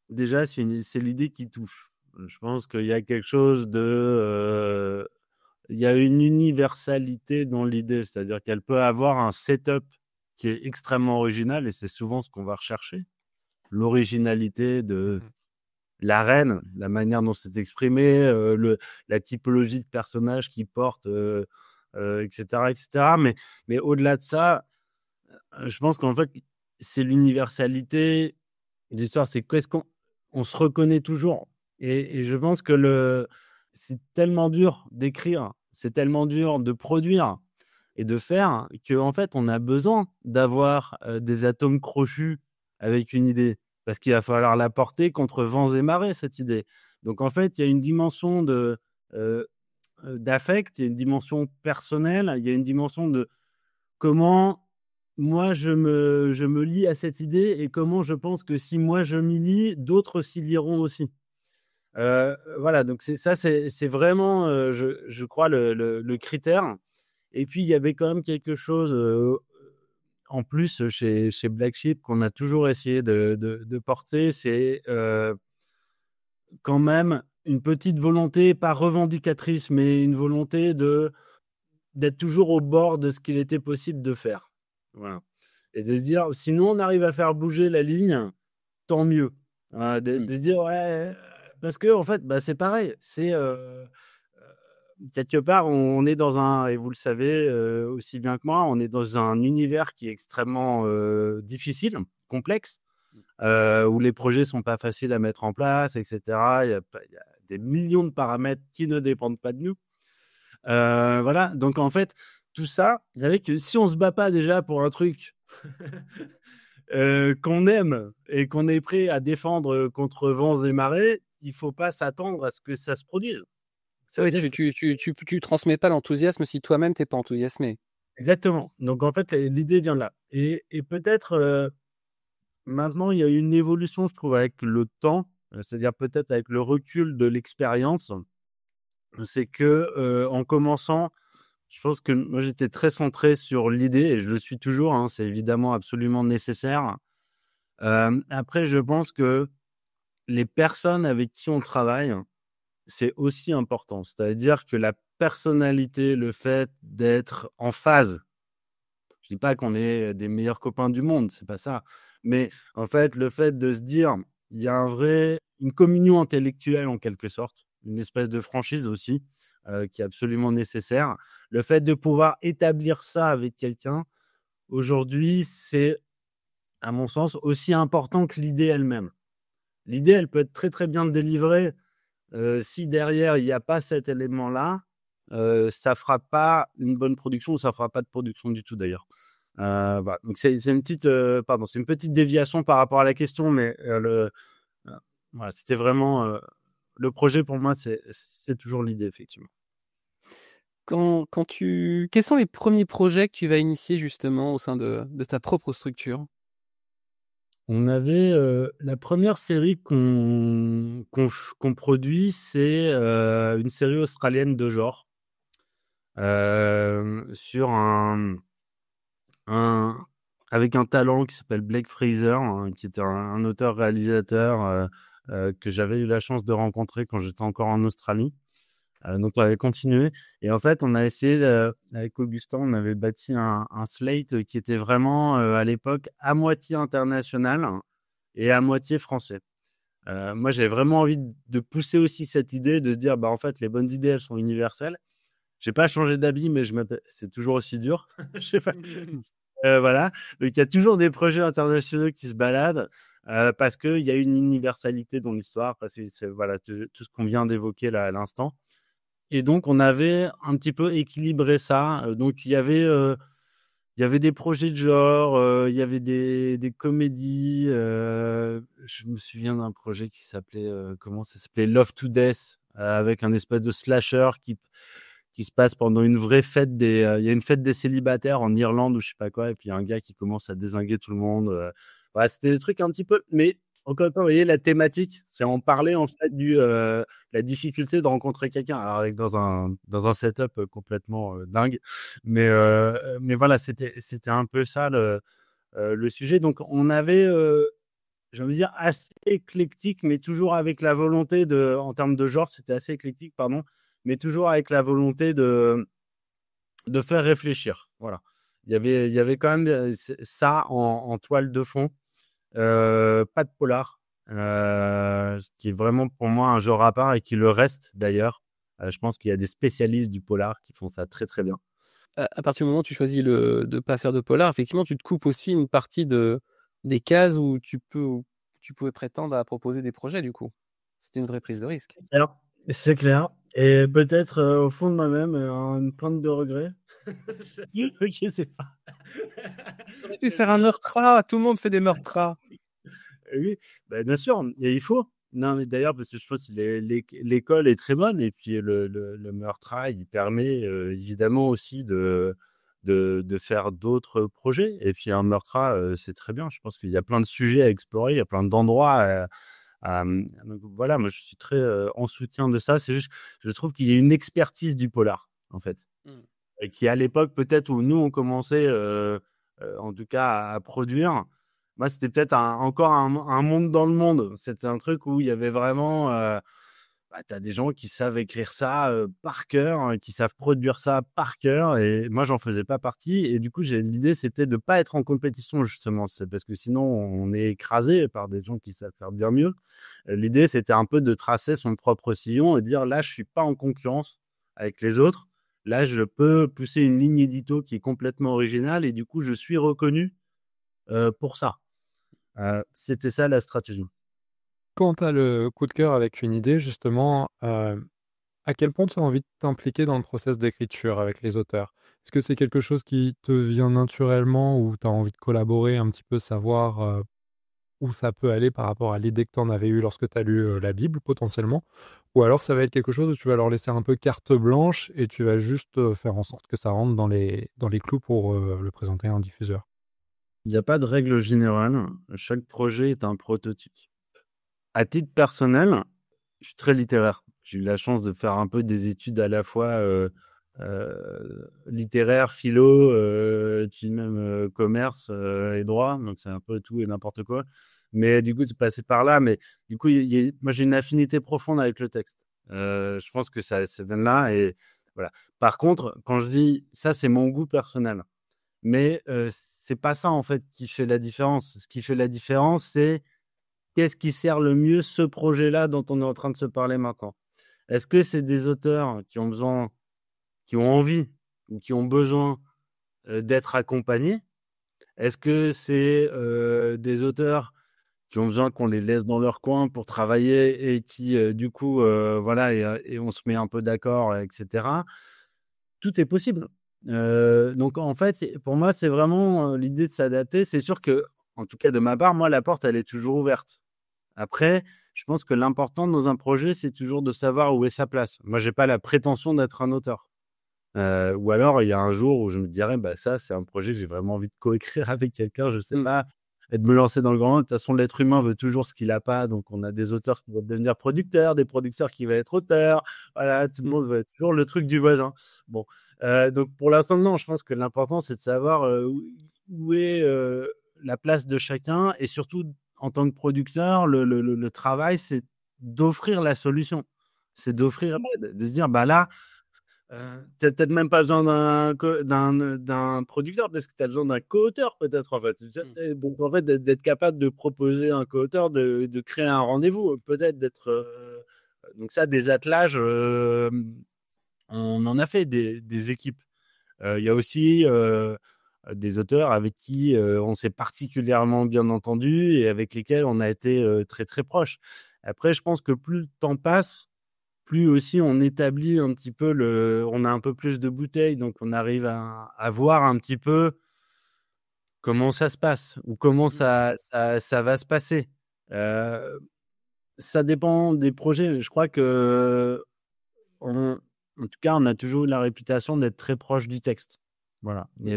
déjà c'est l'idée qui touche. Je pense qu'il y a quelque chose de il y a une universalité dans l'idée, c'est-à-dire qu'elle peut avoir un setup qui est extrêmement original et c'est souvent ce qu'on va rechercher. L'originalité de l'arène, la manière dont c'est exprimé, la typologie de personnages qui portent, etc., etc. Mais au-delà de ça, je pense qu'en fait, c'est l'universalité de l'histoire. C'est qu'est-ce qu'on se reconnaît toujours. Et je pense que c'est tellement dur d'écrire, c'est tellement dur de produire et de faire qu'en fait, on a besoin d'avoir des atomes crochus avec une idée. Parce qu'il va falloir la porter contre vents et marées, cette idée. Donc, en fait, il y a une dimension d'affect, il y a une dimension personnelle, il y a une dimension de comment moi, je me lie à cette idée et comment je pense que si moi, je m'y lie, d'autres s'y lieront aussi. Voilà, donc c'est vraiment, je crois, le critère. Et puis, il y avait quand même quelque chose en plus chez Black Sheep qu'on a toujours essayé de porter, c'est quand même une petite volonté, pas revendicatrice, mais une volonté d'être toujours au bord de ce qu'il était possible de faire. Voilà. Et de se dire, sinon on arrive à faire bouger la ligne, tant mieux. De se dire, ouais, parce que en fait, c'est pareil, c'est quelque part, on est dans un, et vous le savez aussi bien que moi, on est dans un univers qui est extrêmement difficile, complexe, où les projets sont pas faciles à mettre en place, etc. Il y a des millions de paramètres qui ne dépendent pas de nous. Voilà, donc en fait, tout ça, je savais que si on se bat pas déjà pour un truc qu'on aime et qu'on est prêt à défendre contre vents et marées, il faut pas s'attendre à ce que ça se produise. Oui, tu transmets pas l'enthousiasme si toi-même t'es pas enthousiasmé. Exactement. Donc en fait, l'idée vient de là. Et peut-être maintenant, il y a une évolution, je trouve, avec le temps, c'est-à-dire peut-être avec le recul de l'expérience. C'est que en commençant Je pense que moi, j'étais très centré sur l'idée et je le suis toujours, hein, c'est évidemment absolument nécessaire. Après, je pense que les personnes avec qui on travaille, c'est aussi important. C'est-à-dire que la personnalité, le fait d'être en phase. Je dis pas qu'on est des meilleurs copains du monde, c'est pas ça. Mais en fait, le fait de se dire, il y a une communion intellectuelle en quelque sorte, une espèce de franchise aussi, qui est absolument nécessaire. Le fait de pouvoir établir ça avec quelqu'un, aujourd'hui, c'est, à mon sens, aussi important que l'idée elle-même. L'idée, elle peut être très très bien délivrée. Si derrière, il n'y a pas cet élément-là, ça fera pas une bonne production ou ça fera pas de production du tout d'ailleurs. Voilà. Donc c'est une petite déviation par rapport à la question, mais voilà, c'était vraiment le projet pour moi, c'est toujours l'idée effectivement. Quels sont les premiers projets que tu vas initier justement au sein de ta propre structure? On avait la première série qu'on produit, c'est une série australienne de genre sur avec un talent qui s'appelle Blake Fraser, hein, qui était un auteur-réalisateur que j'avais eu la chance de rencontrer quand j'étais encore en Australie. Donc on avait continué et en fait on a essayé avec Augustin, on avait bâti un slate qui était vraiment à l'époque à moitié international et à moitié français. Moi j'avais vraiment envie de pousser aussi cette idée de se dire en fait les bonnes idées elles sont universelles. J'ai pas changé d'habit mais c'est toujours aussi dur. Je sais pas. Voilà, donc il y a toujours des projets internationaux qui se baladent parce qu'il y a une universalité dans l'histoire, parce que c'est voilà tout ce qu'on vient d'évoquer là à l'instant. Et donc, on avait un petit peu équilibré ça. Donc, il y avait des projets de genre, il y avait des comédies. Je me souviens d'un projet qui s'appelait, comment ça s'appelait? Love to Death, avec un espèce de slasher qui se passe pendant une vraie fête il y a une fête des célibataires en Irlande ou je sais pas quoi. Et puis, il y a un gars qui commence à dézinguer tout le monde. Voilà, c'était des trucs un petit peu... Mais encore une fois, vous voyez, la thématique, c'est en parler en fait la difficulté de rencontrer quelqu'un, alors avec dans un setup complètement dingue, mais voilà, c'était un peu ça le sujet. Donc on avait, j'ai envie de dire, assez éclectique, mais toujours avec la volonté en termes de genre, c'était assez éclectique, pardon, mais toujours avec la volonté de faire réfléchir. Voilà, il y avait quand même ça en toile de fond. Pas de polar, ce qui est vraiment pour moi un genre à part et qui le reste d'ailleurs. Je pense qu'il y a des spécialistes du polar qui font ça très très bien. À partir du moment où tu choisis de pas faire de polar, effectivement, tu te coupes aussi une partie des cases où tu pouvais prétendre à proposer des projets du coup. C'était une vraie prise de risque. Alors, c'est clair. Et peut-être au fond de moi-même, une pointe de regret. Je sais pas. T'aurais pu faire un meurtre, tout le monde fait des meurtres. Oui, bien sûr, et il faut. Non, mais d'ailleurs, parce que je pense que l'école est très bonne et puis le meurtre, il permet évidemment aussi de faire d'autres projets. Et puis un meurtre, c'est très bien. Je pense qu'il y a plein de sujets à explorer, il y a plein d'endroits. Donc voilà, moi je suis très en soutien de ça. C'est juste, je trouve qu'il y a une expertise du polar, en fait, et qui à l'époque peut-être où nous on commençait, en tout cas à produire. Moi, c'était peut-être encore un monde dans le monde. C'était un truc où il y avait vraiment... tu as des gens qui savent écrire ça par cœur, hein, qui savent produire ça par cœur. Et moi, j'en faisais pas partie. Et du coup, l'idée, c'était de pas être en compétition, justement. C'est parce que sinon, on est écrasé par des gens qui savent faire bien mieux. L'idée, c'était un peu de tracer son propre sillon et dire, là, je suis pas en concurrence avec les autres. Là, je peux pousser une ligne édito qui est complètement originale. Et du coup, je suis reconnu pour ça. C'était ça la stratégie. Quand tu as le coup de cœur avec une idée, justement, à quel point tu as envie de t'impliquer dans le process d'écriture avec les auteurs? Est-ce que c'est quelque chose qui te vient naturellement ou tu as envie de collaborer, un petit peu savoir où ça peut aller par rapport à l'idée que tu en avais eue lorsque tu as lu la Bible, potentiellement? Ou alors ça va être quelque chose où tu vas leur laisser un peu carte blanche et tu vas juste faire en sorte que ça rentre dans les clous pour le présenter à un diffuseur? Il n'y a pas de règle générale. Chaque projet est un prototype. À titre personnel, je suis très littéraire. J'ai eu la chance de faire un peu des études à la fois littéraire, philo, puis même commerce et droit. Donc c'est un peu tout et n'importe quoi. Mais du coup, c'est passé par là. Mais du coup, moi, j'ai une affinité profonde avec le texte. Je pense que ça donne là. Et voilà. Par contre, quand je dis ça, c'est mon goût personnel. Mais c'est pas ça, en fait, qui fait la différence. Ce qui fait la différence, c'est qu'est-ce qui sert le mieux ce projet-là dont on est en train de se parler maintenant. Est-ce que c'est des auteurs qui ont envie ou qui ont besoin d'être accompagnés? Est-ce que c'est des auteurs qui ont besoin qu'on les laisse dans leur coin pour travailler et qui, du coup, voilà, et on se met un peu d'accord, etc. Tout est possible. Donc, en fait, pour moi, c'est vraiment l'idée de s'adapter. C'est sûr que, en tout cas, de ma part, moi, la porte, elle est toujours ouverte. Après, je pense que l'important dans un projet, c'est toujours de savoir où est sa place. Moi, j'ai pas la prétention d'être un auteur. Ou alors, il y a un jour où je me dirais, bah, ça, c'est un projet que j'ai vraiment envie de coécrire avec quelqu'un, je sais pas, et de me lancer dans le grand. De toute façon, l'être humain veut toujours ce qu'il a pas. Donc, on a des auteurs qui vont devenir producteurs, des producteurs qui vont être auteurs. Voilà, tout le monde veut toujours le truc du voisin. Bon. Donc, pour l'instant, non, je pense que l'important, c'est de savoir où est la place de chacun. Et surtout, en tant que producteur, le travail, c'est d'offrir la solution. C'est d'offrir l'aide, de se dire, bah là, t'as peut-être même pas besoin d'un producteur parce que tu as besoin d'un co-auteur peut-être en fait. Donc en fait d'être capable de proposer un co-auteur, de créer un rendez-vous, peut-être d'être donc ça des attelages, on en a fait des équipes. Il y a aussi des auteurs avec qui on s'est particulièrement bien entendu et avec lesquels on a été très très proches. Après je pense que plus le temps passe, plus aussi on établit un petit peu on a un peu plus de bouteilles, donc on arrive à voir un petit peu comment ça se passe ou comment ça va se passer. Ça dépend des projets. Je crois que en tout cas, on a toujours eu la réputation d'être très proche du texte. Voilà. Et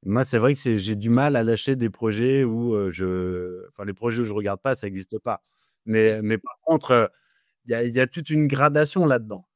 moi, c'est vrai que j'ai du mal à lâcher des projets où les projets où je regarde pas, ça n'existe pas. Mais par contre, il y a toute une gradation là-dedans.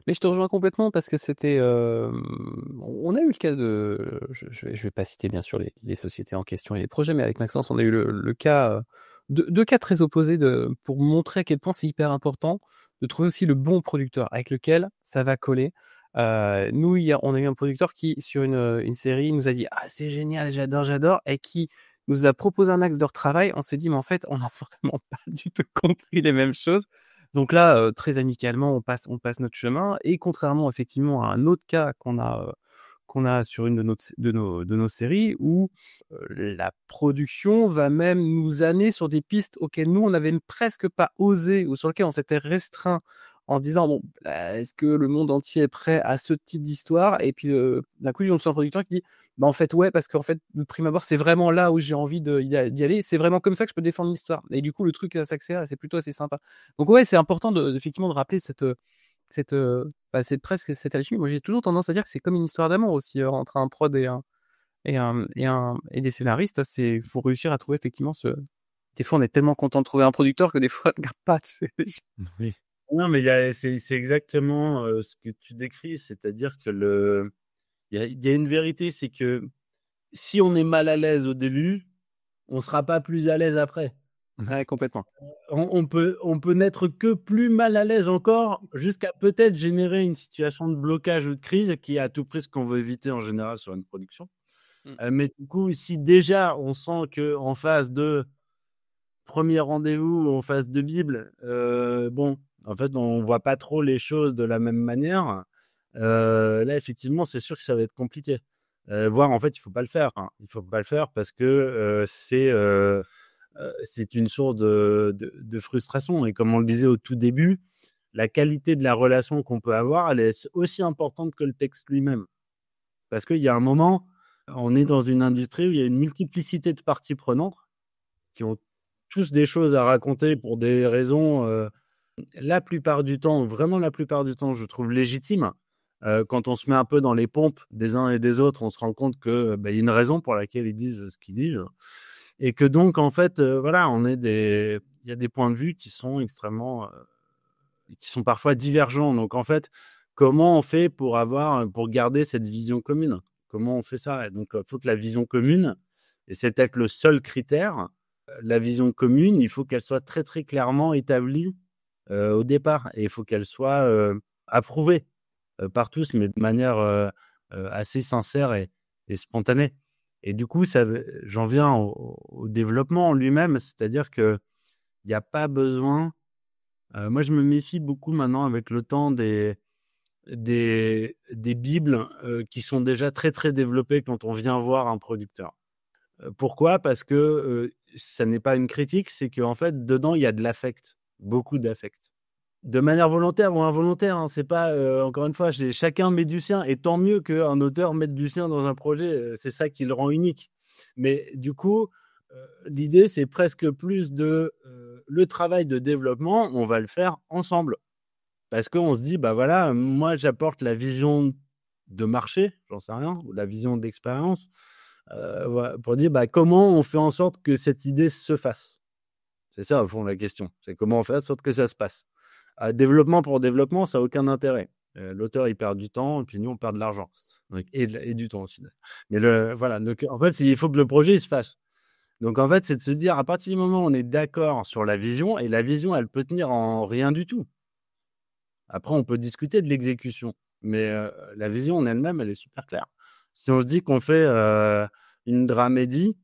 Mais je te rejoins complètement parce que c'était, on a eu le cas de, je vais pas citer bien sûr les sociétés en question et les projets, mais avec Maxence, on a eu le cas, deux cas très opposés pour montrer à quel point c'est hyper important de trouver aussi le bon producteur avec lequel ça va coller. Nous, on a eu un producteur qui, sur une série, nous a dit: «Ah, c'est génial, j'adore» et qui nous a proposé un axe de retravail. On s'est dit: «Mais en fait, on n'a vraiment pas du tout compris les mêmes choses». Donc là, très amicalement, on passe notre chemin et contrairement effectivement à un autre cas qu'on a sur une de nos séries où, la production va même nous amener sur des pistes auxquelles nous, on n'avait presque pas osé ou sur lesquelles on s'était restreint en disant: «Bon, est-ce que le monde entier est prêt à ce type d'histoire?» Et puis, d'un coup, ils ont un producteur qui dit: «Bah, en fait, ouais, parce qu'en fait, de prime abord, c'est vraiment là où j'ai envie d'y aller. C'est vraiment comme ça que je peux défendre l'histoire» et du coup, le truc, s'accélère et c'est plutôt assez sympa. Donc ouais, c'est important effectivement de rappeler c'est presque cette alchimie. Moi, j'ai toujours tendance à dire que c'est comme une histoire d'amour aussi, entre un prod et des scénaristes. C'est faut réussir à trouver effectivement des fois, on est tellement content de trouver un producteur que des fois, on regarde pas, tu sais? Oui. Non, mais c'est exactement ce que tu décris, c'est-à-dire que il y a une vérité, c'est que si on est mal à l'aise au début, on sera pas plus à l'aise après. Ouais, complètement. On peut n'être que plus mal à l'aise encore jusqu'à peut-être générer une situation de blocage ou de crise qui est à tout prix ce qu'on veut éviter en général sur une production. Mais du coup, si déjà on sent que en phase de premier rendez-vous, en phase de Bible, bon, en fait, on voit pas trop les choses de la même manière. Là, effectivement, c'est sûr que ça va être compliqué. Voire, en fait, il faut pas le faire. Hein. Il faut pas le faire parce que c'est une source de frustration. Et comme on le disait au tout début, la qualité de la relation qu'on peut avoir, elle est aussi importante que le texte lui-même. Parce qu'il y a un moment, on est dans une industrie où il y a une multiplicité de parties prenantes qui ont tous des choses à raconter pour des raisons, la plupart du temps, vraiment la plupart du temps, je trouve légitimes. Quand on se met un peu dans les pompes des uns et des autres, on se rend compte que y a une raison pour laquelle ils disent ce qu'ils disent. Et que donc, en fait, voilà, il y a des points de vue qui sont extrêmement, qui sont parfois divergents. Donc, en fait, comment on fait pour garder cette vision commune? Comment on fait ça? Et donc, il faut que la vision commune, et c'est peut-être le seul critère, la vision commune, il faut qu'elle soit très, très clairement établie au départ. Et il faut qu'elle soit approuvée par tous, mais de manière assez sincère et spontanée. Et du coup, j'en viens au développement en lui-même, c'est-à-dire qu'il n'y a pas besoin... moi, je me méfie beaucoup maintenant avec le temps des bibles qui sont déjà très, très développées quand on vient voir un producteur. Pourquoi? Parce que ça n'est pas une critique, c'est qu'en fait, dedans, il y a de l'affect, beaucoup d'affect. De manière volontaire ou involontaire, hein, c'est pas, encore une fois, chacun met du sien, et tant mieux qu'un auteur mette du sien dans un projet, c'est ça qui le rend unique. Mais du coup, l'idée, c'est presque plus le travail de développement, on va le faire ensemble. Parce qu'on se dit, bah voilà, moi j'apporte la vision de marché, j'en sais rien, ou la vision d'expérience, voilà, pour dire bah, comment on fait en sorte que cette idée se fasse. C'est ça, au fond, la question. C'est comment on fait en sorte que ça se passe. Développement pour développement, ça n'a aucun intérêt. L'auteur, il perd du temps, et puis nous, on perd de l'argent. Donc, et du temps aussi. Mais voilà, donc, en fait, il faut que le projet il se fasse. Donc, en fait, c'est de se dire, à partir du moment où on est d'accord sur la vision, et la vision, elle peut tenir en rien du tout. Après, on peut discuter de l'exécution, mais la vision en elle-même, elle est super claire. Si on se dit qu'on fait une dramédie,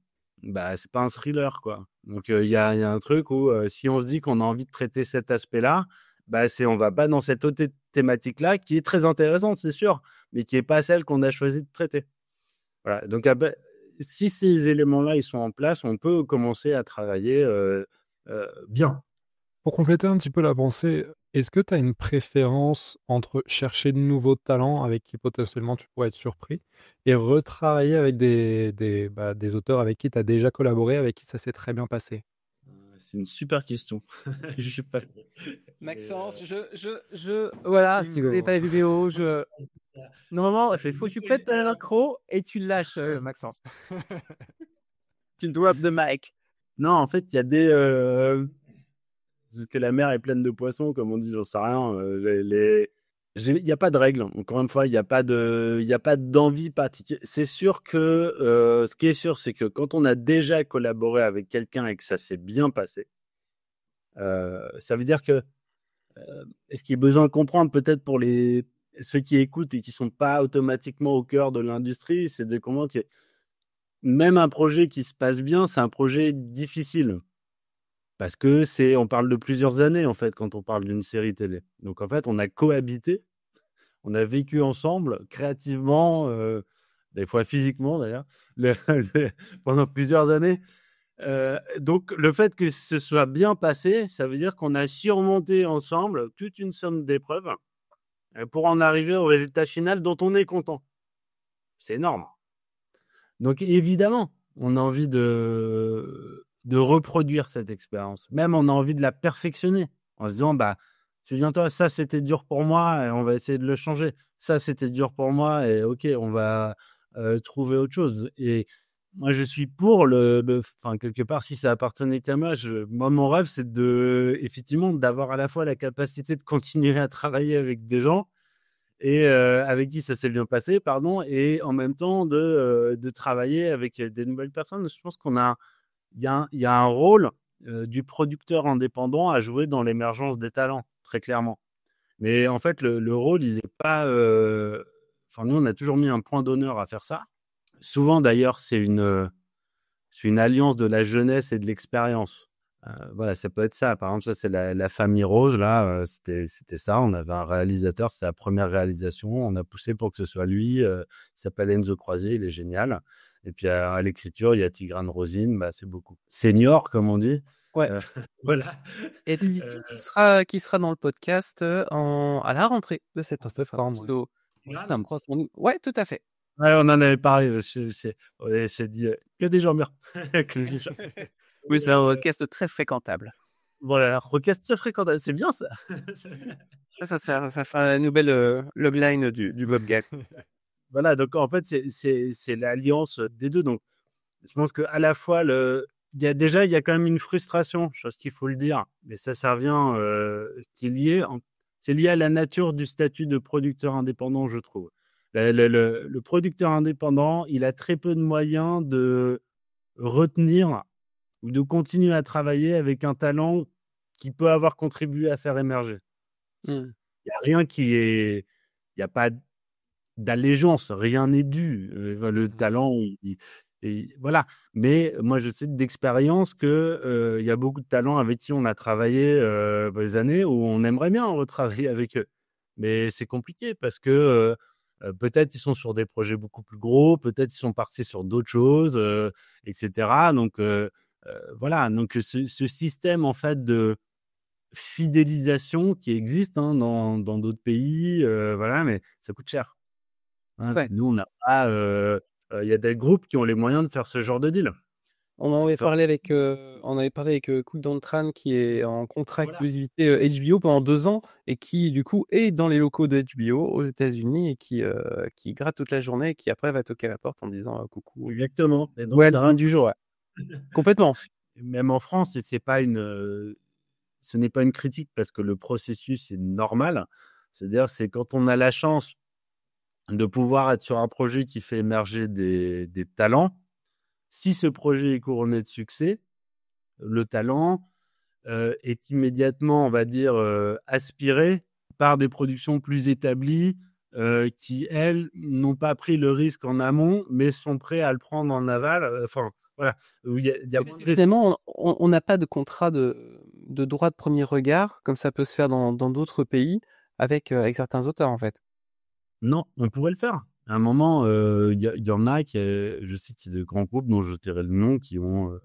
bah, c'est pas un thriller, quoi. Donc, il y a un truc où si on se dit qu'on a envie de traiter cet aspect-là, bah, on va pas dans cette autre thématique-là, qui est très intéressante, c'est sûr, mais qui est pas celle qu'on a choisi de traiter. Voilà. Donc, si ces éléments-là, ils sont en place, on peut commencer à travailler bien. Pour compléter un petit peu la pensée, est-ce que tu as une préférence entre chercher de nouveaux talents avec qui potentiellement tu pourrais être surpris et retravailler avec des auteurs avec qui tu as déjà collaboré, avec qui ça s'est très bien passé? C'est une super question. Je sais pas. Maxence, voilà, si vous n'avez pas la vidéo, normalement, il faut que tu prêtes le micro et tu lâches, Maxence. Tu drop the mic. Non, en fait, il y a que la mer est pleine de poissons, comme on dit, j'en sais rien. Il n'y a pas de règle. Encore une fois, il n'y a pas d'envie particulière. C'est sûr que ce qui est sûr, c'est que quand on a déjà collaboré avec quelqu'un et que ça s'est bien passé, ça veut dire que ce qu'il y a besoin de comprendre peut-être pour ceux qui écoutent et qui ne sont pas automatiquement au cœur de l'industrie, c'est de comprendre que même un projet qui se passe bien, c'est un projet difficile. Parce que on parle de plusieurs années, en fait, quand on parle d'une série télé. Donc, en fait, on a cohabité, on a vécu ensemble, créativement, des fois physiquement, d'ailleurs, pendant plusieurs années. Donc, le fait que ce soit bien passé, ça veut dire qu'on a surmonté ensemble toute une somme d'épreuves pour en arriver au résultat final dont on est content. C'est énorme. Donc, évidemment, on a envie de reproduire cette expérience. Même, on a envie de la perfectionner en se disant, bah, souviens-toi, ça, c'était dur pour moi et on va essayer de le changer. Ça, c'était dur pour moi et OK, on va trouver autre chose. Et moi, je suis pour enfin, quelque part, si ça appartenait qu'à moi, mon rêve, c'est effectivement, d'avoir à la fois la capacité de continuer à travailler avec des gens et avec qui ça s'est bien passé, et en même temps de travailler avec des nouvelles personnes. Je pense il y a un rôle du producteur indépendant à jouer dans l'émergence des talents, très clairement. Mais en fait, le rôle, il n'est pas... Enfin, nous, on a toujours mis un point d'honneur à faire ça. Souvent, d'ailleurs, c'est une alliance de la jeunesse et de l'expérience. Voilà, ça peut être ça. Par exemple, ça, c'est la famille Rose, là. C'était ça. On avait un réalisateur, c'est la première réalisation. On a poussé pour que ce soit lui. Il s'appelle Enzo Croisier, il est génial. Et puis, à l'écriture, il y a Tigrane Rosine. Bah, c'est beaucoup. Senior, comme on dit. Ouais. Voilà. Et qui sera dans le podcast à la rentrée de septembre. Ouais, tout à fait. Ouais, on en avait parlé. On s'est dit que des gens bien. Oui, c'est un podcast très fréquentable. Voilà, podcast très fréquentable, c'est bien ça. ça fait une nouvelle logline du Bobcat. Voilà, donc en fait, c'est l'alliance des deux. Donc, je pense qu'à la fois, il y a quand même une frustration, chose qu'il faut le dire, mais ça vient qu'il y ait c'est lié à la nature du statut de producteur indépendant, je trouve. Le producteur indépendant, il a très peu de moyens de retenir ou de continuer à travailler avec un talent qui peut avoir contribué à faire émerger. Il n'y a rien qui est... Il n'y a pas d'allégeance, rien n'est dû. Le talent, voilà. Mais moi, je sais d'expérience que il y a beaucoup de talents avec qui on a travaillé des années où on aimerait bien retravailler avec eux. Mais c'est compliqué parce que peut-être ils sont sur des projets beaucoup plus gros, peut-être ils sont partis sur d'autres choses, etc. Donc, voilà. Donc, ce système, en fait, de fidélisation qui existe dans d'autres pays, voilà, mais ça coûte cher. Hein, Ouais. nous, on n'a pas. Il y a des groupes qui ont les moyens de faire ce genre de deal. On en avait parlé avec, Cool Don't Tran qui est en contrat exclusivité HBO pendant 2 ans et qui du coup est dans les locaux de HBO aux États-Unis et qui gratte toute la journée et qui après va toquer à la porte en disant coucou. Exactement. Et donc, Ouais, la reine du jour, ouais. Complètement. Même en France, ce n'est pas une critique parce que le processus est normal. C'est-à-dire, c'est quand on a la chance de pouvoir être sur un projet qui fait émerger des talents. Si ce projet est couronné de succès, le talent est immédiatement, on va dire, aspiré par des productions plus établies qui, elles, n'ont pas pris le risque en amont, mais sont prêts à le prendre en aval. Enfin, voilà. Finalement, on n'a pas de contrat de droit de premier regard, comme ça peut se faire dans d'autres pays, avec certains auteurs, en fait. Non, on pourrait le faire. À un moment, il y en a qui, je cite de grands groupes dont je tairai le nom, qui ont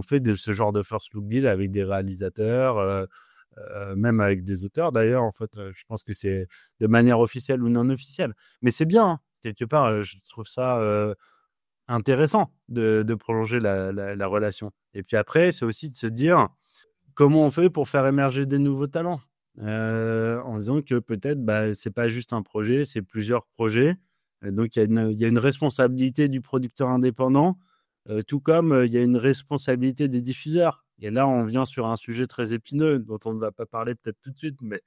fait ce genre de first look deal avec des réalisateurs, même avec des auteurs d'ailleurs. En fait, je pense que c'est de manière officielle ou non officielle. Mais c'est bien, hein. Quelque part, je trouve ça intéressant de prolonger la relation. Et puis après, c'est aussi de se dire comment on fait pour faire émerger des nouveaux talents. En disant que peut-être c'est pas juste un projet, c'est plusieurs projets. Donc il y a une responsabilité du producteur indépendant, tout comme il y a une responsabilité des diffuseurs. Et là, on vient sur un sujet très épineux dont on ne va pas parler peut-être tout de suite, mais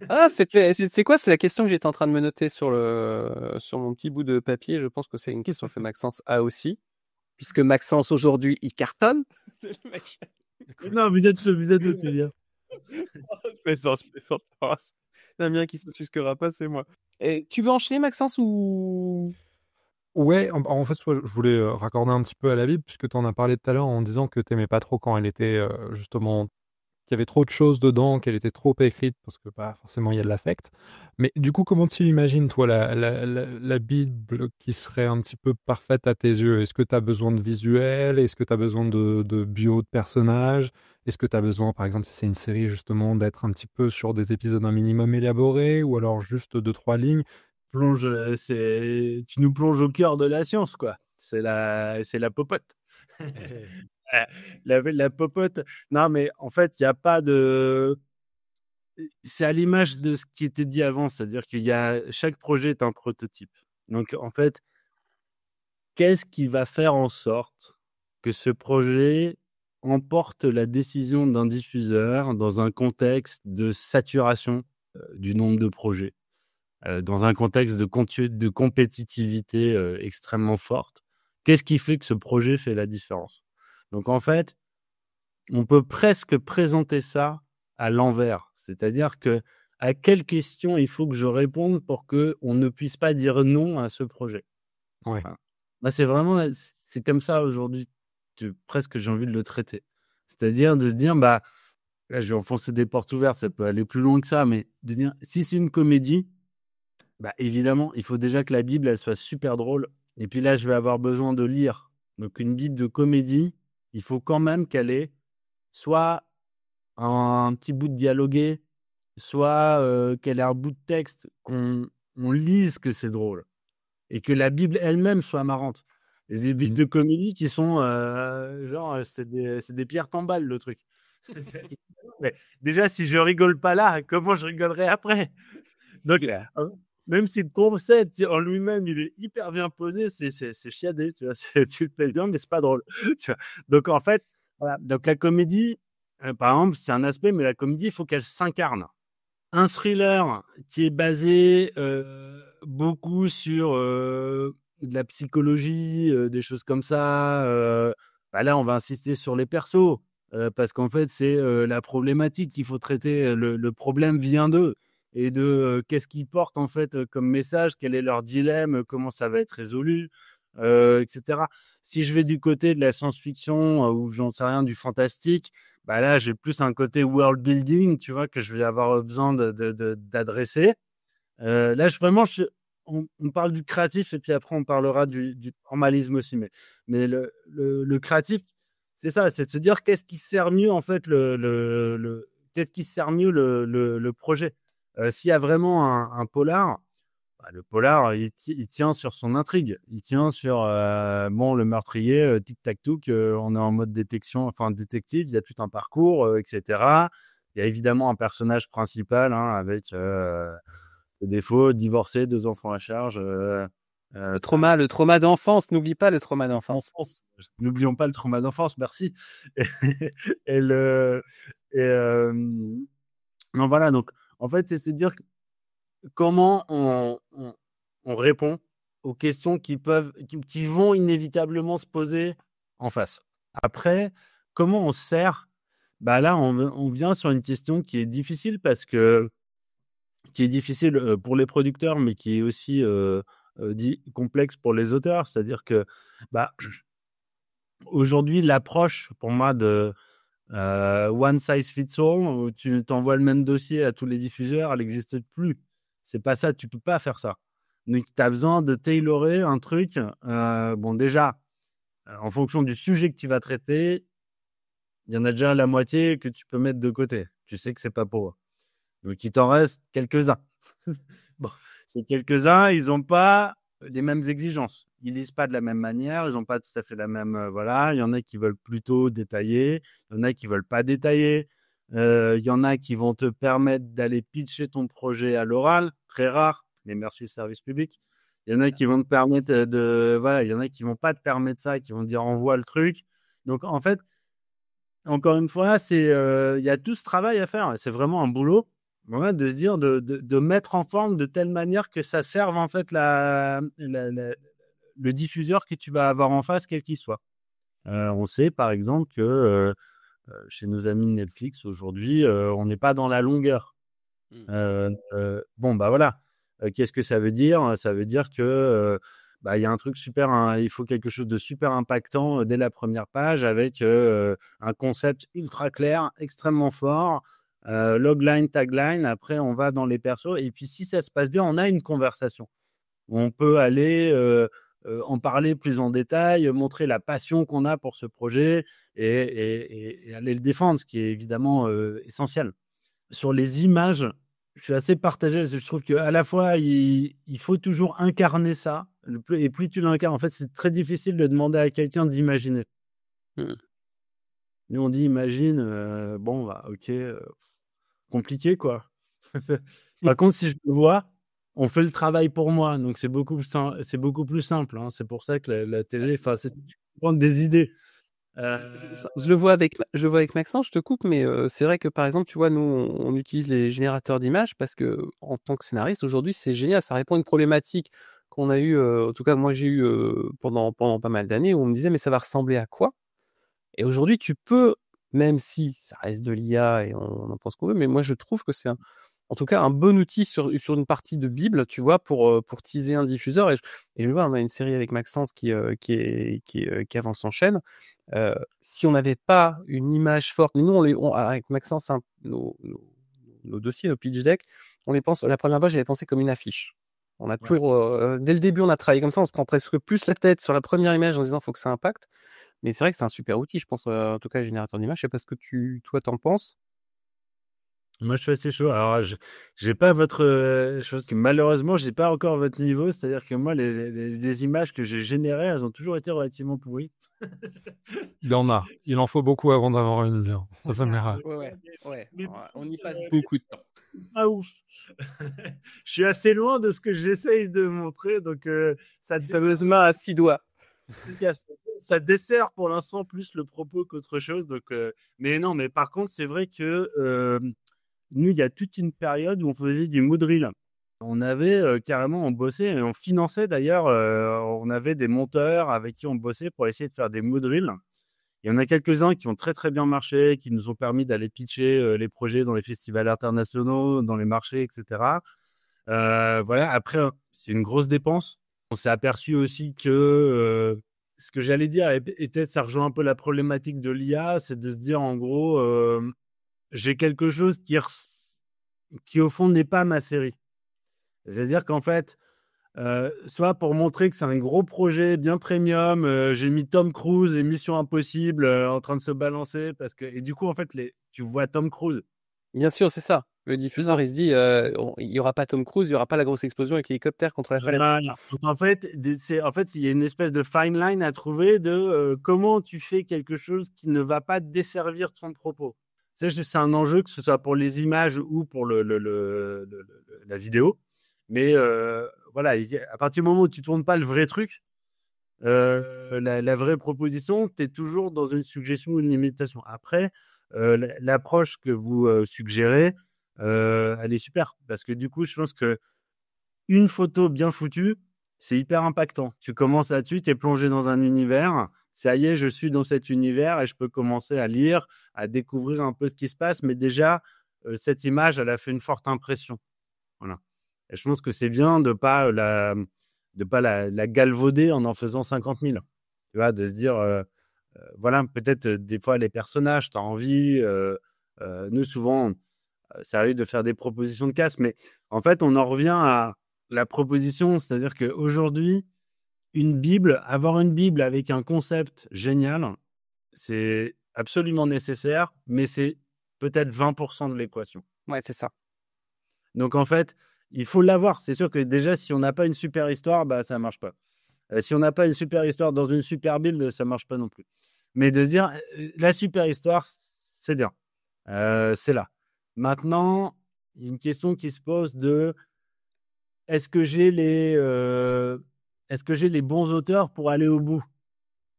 Ah, c'est quoi? C'est la question que j'étais en train de me noter sur mon petit bout de papier. Je pense que c'est une question que Maxence a aussi, puisque Maxence aujourd'hui il cartonne. non, vous êtes bien. Je plaisante. Damien qui s'offusquera pas, c'est moi. Et tu veux enchaîner, Maxence, ou... Ouais, en fait, je voulais raccorder un petit peu à la Bible, puisque tu en as parlé tout à l'heure en disant que t'aimais pas trop quand elle était justement, qu'il y avait trop de choses dedans, qu'elle était trop écrite, parce que forcément il y a de l'affect. Mais du coup, comment tu imagines, toi, la Bible qui serait un petit peu parfaite à tes yeux? Est-ce que tu as besoin de visuels? Est-ce que tu as besoin de bio de personnages? Est-ce que tu as besoin, par exemple, si c'est une série, justement, d'être un petit peu sur des épisodes un minimum élaborés, ou alors juste 2-3 lignes? Tu nous plonges au cœur de la science, quoi. C'est la popote. la popote. Non, mais en fait, il n'y a pas de... C'est à l'image de ce qui était dit avant, c'est-à-dire chaque projet est un prototype. Donc, en fait, qu'est-ce qui va faire en sorte que ce projet emporte la décision d'un diffuseur dans un contexte de saturation du nombre de projets, dans un contexte de compétitivité extrêmement forte? Qu'est-ce qui fait que ce projet fait la différence? Donc, en fait, on peut presque présenter ça à l'envers. C'est-à-dire que à quelle question il faut que je réponde pour qu'on ne puisse pas dire non à ce projet? Ouais. Enfin, c'est comme ça aujourd'hui, presque j'ai envie de le traiter. C'est-à-dire de se dire, là, je vais enfoncer des portes ouvertes, ça peut aller plus loin que ça, mais de dire, si c'est une comédie, évidemment, il faut déjà que la Bible, elle soit super drôle. Et puis là, je vais avoir besoin de lire. Donc, une Bible de comédie, il faut quand même qu'elle ait soit un petit bout de dialogué, soit qu'elle ait un bout de texte, qu'on lise que c'est drôle. Et que la Bible elle-même soit marrante. Il y a des Bibles de comédie qui sont c'est des pierres tombales, le truc. Mais déjà, si je rigole pas là, comment je rigolerai après? Donc, même si le concept en lui-même, il est hyper bien posé, c'est chiadé, tu vois. Tu le plais bien, mais c'est pas drôle. Tu vois. Donc, en fait, voilà. Donc, la comédie, par exemple, c'est un aspect, mais la comédie, il faut qu'elle s'incarne un thriller qui est basé beaucoup sur de la psychologie, des choses comme ça. Là, on va insister sur les persos parce qu'en fait, c'est la problématique qu'il faut traiter. Le problème vient d'eux et de qu'est-ce qu'ils portent en fait comme message, quel est leur dilemme, comment ça va être résolu, etc. Si je vais du côté de la science-fiction ou j'en sais rien, du fantastique, là, j'ai plus un côté world building, tu vois, que je vais avoir besoin d'adresser. Là, on parle du créatif et puis après, on parlera du formalisme aussi. Mais le créatif, c'est ça, c'est de se dire qu'est-ce qui sert mieux, en fait, qu'est-ce qui sert mieux le projet. S'il y a vraiment un polar, le polar, il tient sur son intrigue. Il tient sur, le meurtrier, tic-tac-touc, on est en mode détection, enfin détective, il y a tout un parcours, etc. Il y a évidemment un personnage principal avec ses défauts, divorcé, 2 enfants à charge. Le trauma d'enfance, n'oublie pas le trauma d'enfance. N'oublions pas le trauma d'enfance, merci. Non, voilà, donc en fait, c'est se dire comment on répond aux questions qui vont inévitablement se poser en face. Après, comment on sert ? Là, on vient sur une question qui est difficile qui est difficile pour les producteurs, mais qui est aussi complexe pour les auteurs. C'est-à-dire que aujourd'hui, l'approche pour moi de one size fits all, où tu t'envoies le même dossier à tous les diffuseurs, elle n'existe plus. C'est pas ça, tu peux pas faire ça. Donc, tu as besoin de tailorer un truc. Déjà, en fonction du sujet que tu vas traiter, il y en a déjà la moitié que tu peux mettre de côté. Tu sais que c'est pas pour eux. Donc, il t'en reste quelques-uns. Ces quelques-uns, ils n'ont pas les mêmes exigences. Ils lisent pas de la même manière, ils n'ont pas tout à fait la même... Il y en a qui veulent plutôt détailler, il y en a qui veulent pas détailler, il y en a qui vont te permettre d'aller pitcher ton projet à l'oral, très rare, mais merci le service public. Il y en a qui vont te permettre il y en a qui vont pas te permettre ça, qui vont te dire envoie le truc. Donc, en fait, encore une fois, il y a tout ce travail à faire. C'est vraiment un boulot. De se dire de mettre en forme de telle manière que ça serve en fait le diffuseur que tu vas avoir en face, quel qu'il soit. On sait par exemple que chez nos amis Netflix aujourd'hui, on n'est pas dans la longueur. Voilà. Qu'est-ce que ça veut dire ? Ça veut dire que il y a un truc super, il faut quelque chose de super impactant dès la première page avec un concept ultra clair, extrêmement fort. Logline, tagline, après on va dans les persos et puis si ça se passe bien, on a une conversation. On peut aller en parler plus en détail, montrer la passion qu'on a pour ce projet et aller le défendre, ce qui est évidemment essentiel. Sur les images, je suis assez partagé, je trouve qu'à la fois il faut toujours incarner ça, et plus tu l'incarnes, en fait c'est très difficile de demander à quelqu'un d'imaginer. Nous on dit imagine, ok, compliqué quoi. Par contre, si je le vois, on fait le travail pour moi, donc c'est beaucoup plus simple. C'est pour ça que la télé, c'est prendre des idées. Je le vois avec Maxence, je te coupe, mais c'est vrai que par exemple, tu vois, nous on utilise les générateurs d'images parce que en tant que scénariste aujourd'hui, c'est génial, ça répond à une problématique qu'on a eu, en tout cas moi j'ai eu pendant pas mal d'années où on me disait mais ça va ressembler à quoi ? Et aujourd'hui, tu peux, même si ça reste de l'IA et on en pense qu'on veut, mais moi je trouve que c'est en tout cas un bon outil sur une partie de Bible, tu vois, pour teaser un diffuseur. Et je vois, on a une série avec Maxence qui avance en chaîne. Si on n'avait pas une image forte, nous avec Maxence, nos dossiers, nos pitch decks, on les pense. La première fois, j'avais pensé comme une affiche. On a toujours, dès le début, on a travaillé comme ça. On se prend presque plus la tête sur la première image en disant faut que ça impacte. Mais c'est vrai que c'est un super outil, je pense, en tout cas, le générateur d'images. Je sais pas ce que toi, t'en penses. Moi, je suis assez chaud. Alors, j'ai pas votre chose que malheureusement, j'ai pas encore votre niveau. C'est-à-dire que moi, les images que j'ai générées, elles ont toujours été relativement pourries. Il en faut beaucoup avant d'avoir une lueur. Ça m'ira. Ouais. On y passe beaucoup de temps. Ah ouf. Je suis assez loin de ce que j'essaye de montrer, donc ça. Fameuse main à 6 doigts. Ça dessert pour l'instant plus le propos qu'autre chose. Donc, mais par contre, c'est vrai que nous, il y a toute une période où on faisait du mood reel. On avait carrément, on bossait et on finançait d'ailleurs, on avait des monteurs avec qui on bossait pour essayer de faire des mood reels. Il y en a quelques-uns qui ont très très bien marché, qui nous ont permis d'aller pitcher les projets dans les festivals internationaux, dans les marchés, etc. Voilà. Après, c'est une grosse dépense. On s'est aperçu aussi que ce que j'allais dire, et peut-être ça rejoint un peu la problématique de l'IA, c'est de se dire en gros, j'ai quelque chose qui au fond n'est pas ma série. C'est-à-dire qu'en fait, soit pour montrer que c'est un gros projet bien premium, j'ai mis Tom Cruise et Mission Impossible en train de se balancer et du coup en fait tu vois Tom Cruise. Bien sûr, c'est ça. Le diffuseur, il se dit, il y aura pas Tom Cruise, il y aura pas la grosse explosion avec l'hélicoptère contre la falaise. Donc en fait, il y a une espèce de fine line à trouver de comment tu fais quelque chose qui ne va pas desservir ton propos. C'est un enjeu, que ce soit pour les images ou pour la vidéo. Mais voilà, à partir du moment où tu tournes pas le vrai truc, la vraie proposition, tu es toujours dans une suggestion ou une limitation. Après, l'approche que vous suggérez, elle est super. Parce que du coup, je pense que une photo bien foutue, c'est hyper impactant. Tu commences là-dessus, tu es plongé dans un univers. Ça y est, je suis dans cet univers et je peux commencer à lire, à découvrir un peu ce qui se passe. Mais déjà, cette image, elle a fait une forte impression. Voilà. Et je pense que c'est bien de pas la galvauder en faisant 50 000. Tu vois, de se dire, voilà, peut-être des fois les personnages, tu as envie. Nous, souvent, ça arrive de faire des propositions de casse, mais en fait, on en revient à la proposition, c'est-à-dire qu'aujourd'hui, avoir une Bible avec un concept génial, c'est absolument nécessaire, mais c'est peut-être 20% de l'équation. Ouais, c'est ça. Donc, en fait, il faut l'avoir. C'est sûr que déjà, si on n'a pas une super histoire, bah, ça ne marche pas. Si on n'a pas une super histoire dans une super Bible, ça ne marche pas non plus. Mais de dire, la super histoire, c'est bien. C'est là. Maintenant, il y a une question qui se pose de est-ce que j'ai les bons auteurs pour aller au bout?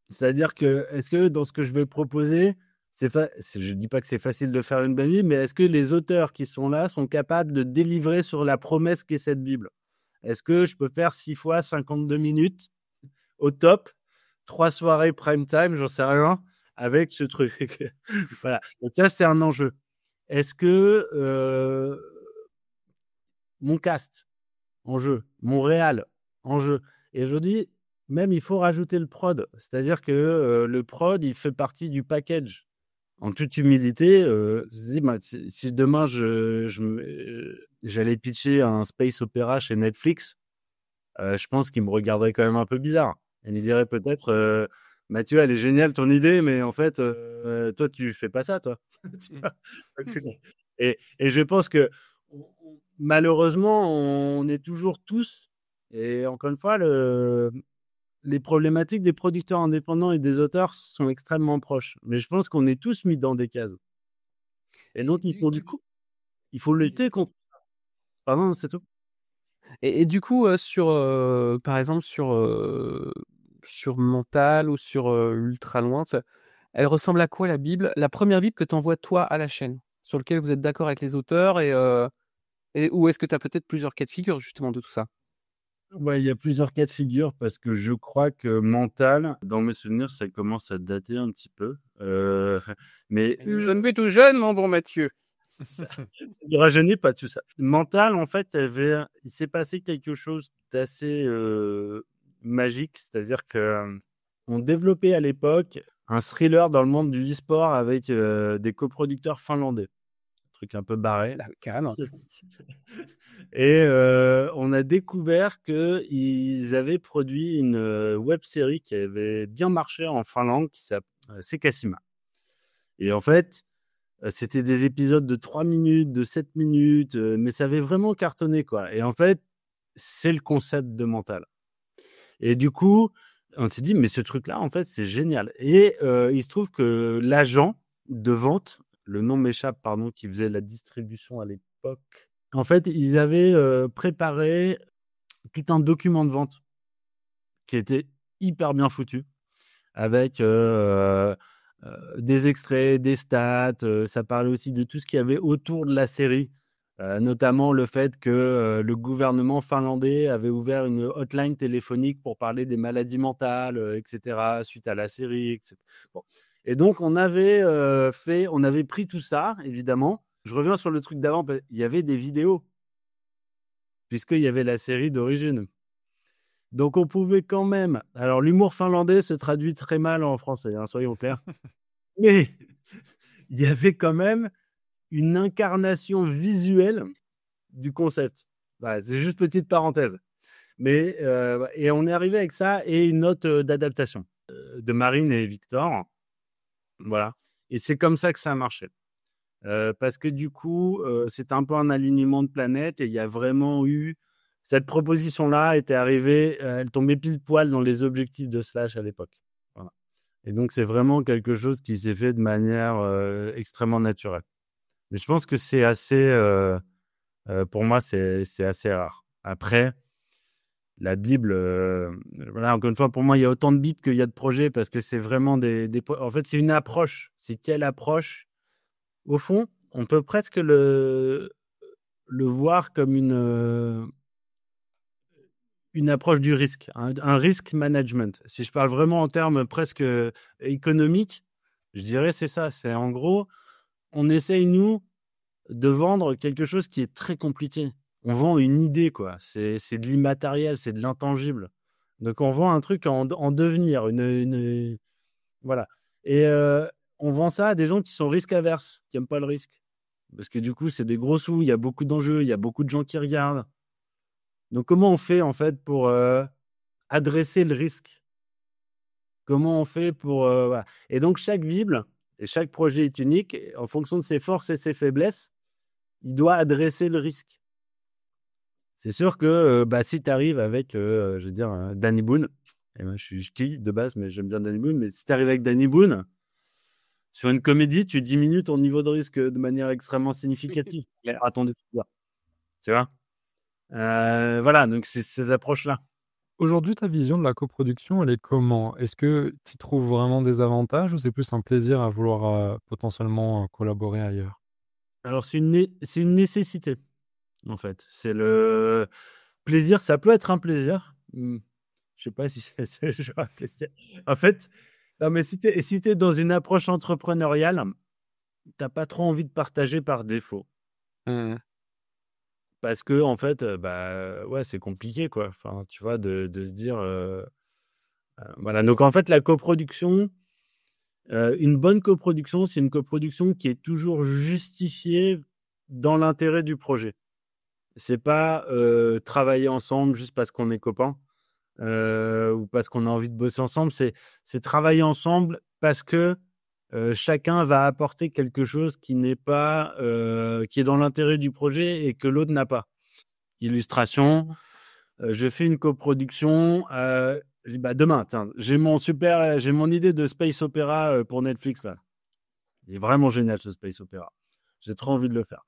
C'est-à-dire que, est-ce que dans ce que je vais proposer, je ne dis pas que c'est facile de faire une bonne Bible, mais est-ce que les auteurs qui sont là sont capables de délivrer sur la promesse qu'est cette Bible? Est-ce que je peux faire 6 fois 52 minutes au top, 3 soirées prime time, j'en sais rien, avec ce truc? Voilà. Donc ça, c'est un enjeu. Est-ce que mon cast en jeu, mon réal en jeu, et aujourd'hui, même il faut rajouter le prod, c'est-à-dire que le prod, il fait partie du package. En toute humilité, si demain j'allais pitcher un space opéra chez Netflix, je pense qu'ils me regarderaient quand même un peu bizarre. Et ils diraient peut-être, Mathieu, elle est géniale ton idée, mais en fait, toi, tu fais pas ça, toi. Et je pense que malheureusement, on est toujours tous, et encore une fois, les problématiques des producteurs indépendants et des auteurs sont extrêmement proches. Mais je pense qu'on est tous mis dans des cases. Et donc, il faut lutter contre ça. Pardon, c'est tout. Et du coup, par exemple, sur Mental ou sur Ultra Loin, elle ressemble à quoi la Bible? La première Bible que tu envoies toi à la chaîne, sur laquelle vous êtes d'accord avec les auteurs et ou est-ce que tu as peut-être plusieurs cas de figure justement de tout ça? Ouais, il y a plusieurs cas de figure parce que je crois que Mental, dans mes souvenirs, ça commence à dater un petit peu. Mais Je ne vais tout jeune, mon bon Mathieu. Ça ne rajeunit pas tout ça. Mental, en fait, il s'est passé quelque chose d'assez magique, c'est-à-dire que on développait à l'époque un thriller dans le monde du e-sport avec des coproducteurs finlandais. Truc un peu barré. Carrément. Et on a découvert qu'ils avaient produit une web-série qui avait bien marché en Finlande, qui s'appelle Sekasima. Et en fait, c'était des épisodes de 3 minutes, de 7 minutes, mais ça avait vraiment cartonné, quoi. Et en fait, c'est le concept de Mental. Et du coup, on s'est dit, mais ce truc-là, en fait, c'est génial. Et il se trouve que l'agent de vente, le nom m'échappe, pardon, qui faisait la distribution à l'époque, en fait, ils avaient préparé tout un document de vente qui était hyper bien foutu, avec des extraits, des stats. Ça parlait aussi de tout ce qu'il y avait autour de la série, notamment le fait que le gouvernement finlandais avait ouvert une hotline téléphonique pour parler des maladies mentales, etc., suite à la série, etc. Bon. Et donc, on avait pris tout ça, évidemment. Je reviens sur le truc d'avant, il y avait des vidéos, puisqu'il y avait la série d'origine. Donc, on pouvait quand même... Alors, l'humour finlandais se traduit très mal en français, soyons clairs. Mais il y avait quand même une incarnation visuelle du concept. Voilà, c'est juste petite parenthèse. Mais, et on est arrivé avec ça et une note d'adaptation de Marine et Victor. Voilà. Et c'est comme ça que ça a marché. Parce que du coup, c'était un peu un alignement de planètes et il y a vraiment eu... Cette proposition-là était arrivée, elle tombait pile poil dans les objectifs de Slash à l'époque. Voilà. Et donc, c'est vraiment quelque chose qui s'est fait de manière extrêmement naturelle. Mais je pense que c'est assez... pour moi, c'est assez rare. Après, la Bible... voilà, encore une fois, pour moi, il y a autant de Bibles qu'il y a de projets parce que c'est vraiment des... En fait, c'est une approche. C'est quelle approche? Au fond, on peut presque le voir comme une approche du risque, un risk management. Si je parle vraiment en termes presque économiques, je dirais c'est ça. C'est en gros, on essaye, nous, de vendre quelque chose qui est très compliqué. On vend une idée, quoi. C'est de l'immatériel, c'est de l'intangible. Donc, on vend un truc en devenir. Voilà. Et on vend ça à des gens qui sont risque-averses, qui n'aiment pas le risque. Parce que du coup, c'est des gros sous, il y a beaucoup d'enjeux, il y a beaucoup de gens qui regardent. Donc, comment on fait, en fait, pour adresser le risque? Comment on fait pour... voilà. Et donc, chaque Bible et chaque projet est unique. En fonction de ses forces et ses faiblesses, il doit adresser le risque. C'est sûr que si tu arrives avec, je veux dire, Danny Boone, et moi, je suis ch'ti de base, mais j'aime bien Danny Boone, mais si tu arrives avec Danny Boone, sur une comédie, tu diminues ton niveau de risque de manière extrêmement significative à ton défenseur. Tu vois? Voilà, donc c'est ces approches-là. Aujourd'hui, ta vision de la coproduction, elle est comment? Est-ce que tu y trouves vraiment des avantages ou c'est plus un plaisir à vouloir potentiellement collaborer ailleurs? Alors, c'est une nécessité, en fait. C'est le plaisir, ça peut être un plaisir. Je sais pas si c'est un plaisir. En fait, non, mais si t'es dans une approche entrepreneuriale, t'as pas trop envie de partager par défaut. Parce que, en fait, ouais, c'est compliqué, quoi. Enfin, tu vois, de se dire... voilà. Donc, en fait, la coproduction, une bonne coproduction, c'est une coproduction qui est toujours justifiée dans l'intérêt du projet. C'est pas travailler ensemble juste parce qu'on est copains ou parce qu'on a envie de bosser ensemble. C'est travailler ensemble parce que chacun va apporter quelque chose qui n'est pas qui est dans l'intérêt du projet et que l'autre n'a pas. Illustration, je fais une coproduction. Je dis, demain, tiens, j'ai mon idée de space opéra pour Netflix là. Il est vraiment génial ce space opéra. J'ai trop envie de le faire.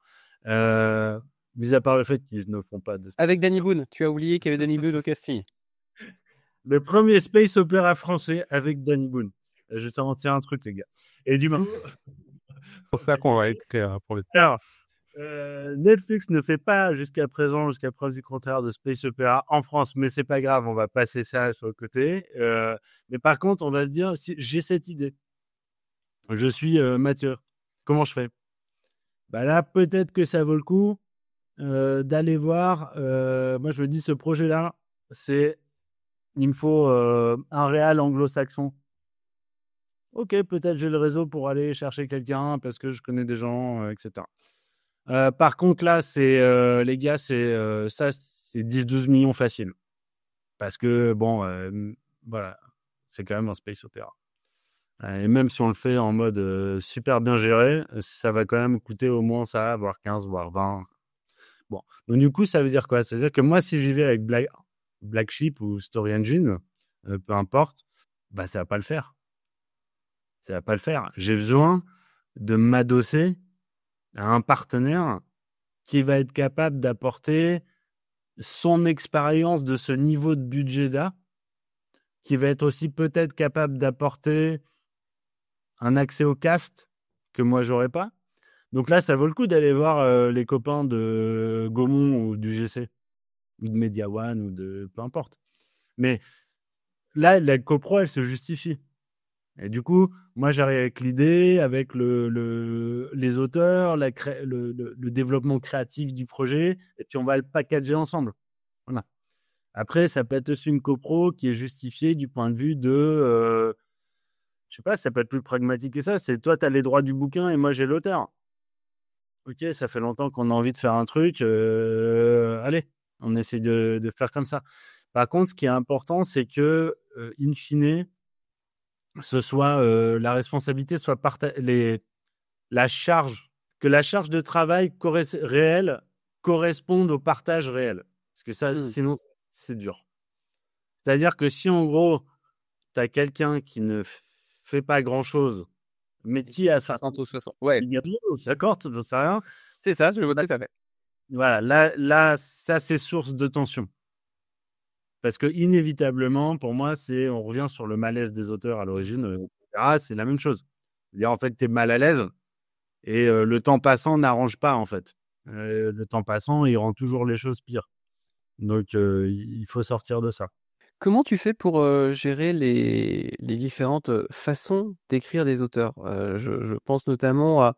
Mis à part le fait qu'ils ne font pas de... Avec Danny Boone. Tu as oublié qu'il y avait Danny Boone au casting. Le premier space opéra français avec Danny Boone. Je t'en tiens un truc, les gars. Et du coup... C'est ça qu'on va écrire pour les... Alors, Netflix ne fait pas jusqu'à preuve du contraire, de space opéra en France, mais c'est pas grave, on va passer ça sur le côté. Mais par contre, on va se dire, si j'ai cette idée, je suis Mathieu, comment je fais? Là, peut-être que ça vaut le coup d'aller voir. Moi, je me dis, ce projet-là, il me faut un réal anglo-saxon. Ok, peut-être j'ai le réseau pour aller chercher quelqu'un parce que je connais des gens, etc. Par contre, là, les gars, ça, c'est 10-12 millions facile. Parce que, voilà, c'est quand même un space opéra. Et même si on le fait en mode super bien géré, ça va quand même coûter au moins ça, voire 15, voire 20. Bon. Donc, du coup, ça veut dire quoi? Ça veut dire que moi, si j'y vais avec Black Sheep ou Story Engine, peu importe, ça va pas le faire. Ça va pas le faire. J'ai besoin de m'adosser à un partenaire qui va être capable d'apporter son expérience de ce niveau de budget-là, qui va être aussi peut-être capable d'apporter un accès au cast que moi j'aurais pas. Donc là, ça vaut le coup d'aller voir les copains de Gaumont ou du GC ou de Media One ou de peu importe. Mais là, la copro, elle se justifie. Et du coup, moi, j'arrive avec l'idée, avec les auteurs, le développement créatif du projet, et puis on va le packager ensemble. Voilà. Après, ça peut être aussi une copro qui est justifiée du point de vue de... je sais pas, ça peut être plus pragmatique que ça. C'est toi, tu as les droits du bouquin et moi, j'ai l'auteur. Ok, ça fait longtemps qu'on a envie de faire un truc. Allez, on essaie de faire comme ça. Par contre, ce qui est important, c'est que, in fine, ce soit la responsabilité soit la charge, que la charge de travail réelle corresponde au partage réel. Parce que ça, sinon, c'est dur. C'est-à-dire que si, en gros, tu as quelqu'un qui ne fait pas grand-chose, mais qui a 60 ou 60. Ouais. D'accord, ça sert à rien. C'est ça, je le vois tout à fait. Voilà, là, ça, c'est source de tension. Parce que inévitablement, pour moi, on revient sur le malaise des auteurs à l'origine. C'est la même chose. C'est-à-dire, en fait, tu es mal à l'aise et le temps passant n'arrange pas, en fait. Le temps passant, il rend toujours les choses pires. Donc, il faut sortir de ça. Comment tu fais pour gérer les différentes façons d'écrire des auteurs? Je pense notamment à...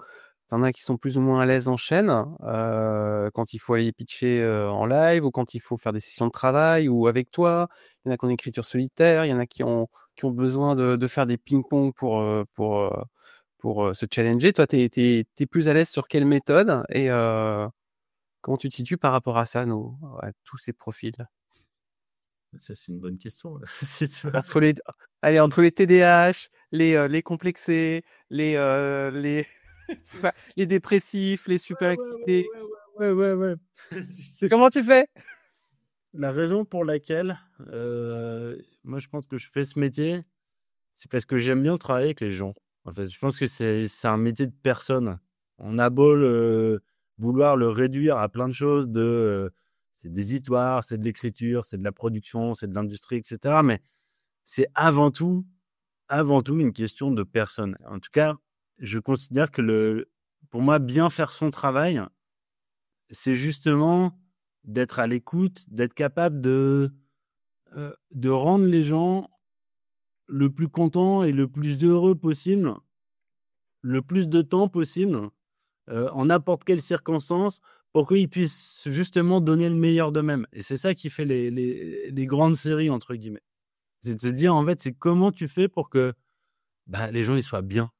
T'en as qui sont plus ou moins à l'aise en chaîne, quand il faut aller pitcher en live ou quand il faut faire des sessions de travail ou avec toi. Il y en a qui ont une écriture solitaire, il y en a qui ont besoin de faire des ping-pong pour se challenger. Toi, t'es plus à l'aise sur quelle méthode et comment tu te situes par rapport à ça, à tous ces profils? Ça, c'est une bonne question. Entre les TDAH, les complexés, les dépressifs, les super excités. Ouais. Comment tu fais? La raison pour laquelle moi je pense que je fais ce métier, c'est parce que j'aime bien travailler avec les gens. En fait, je pense que c'est un métier de personne. On a beau vouloir le réduire à plein de choses, c'est des histoires, c'est de l'écriture, c'est de la production, c'est de l'industrie, etc. Mais c'est avant tout une question de personne. En tout cas, je considère que pour moi, bien faire son travail, c'est justement d'être à l'écoute, d'être capable de rendre les gens le plus contents et le plus heureux possible, le plus de temps possible, en n'importe quelle circonstance, pour qu'ils puissent justement donner le meilleur d'eux-mêmes. Et c'est ça qui fait les grandes séries, entre guillemets. C'est de se dire, en fait, c'est comment tu fais pour que les gens ils soient bien.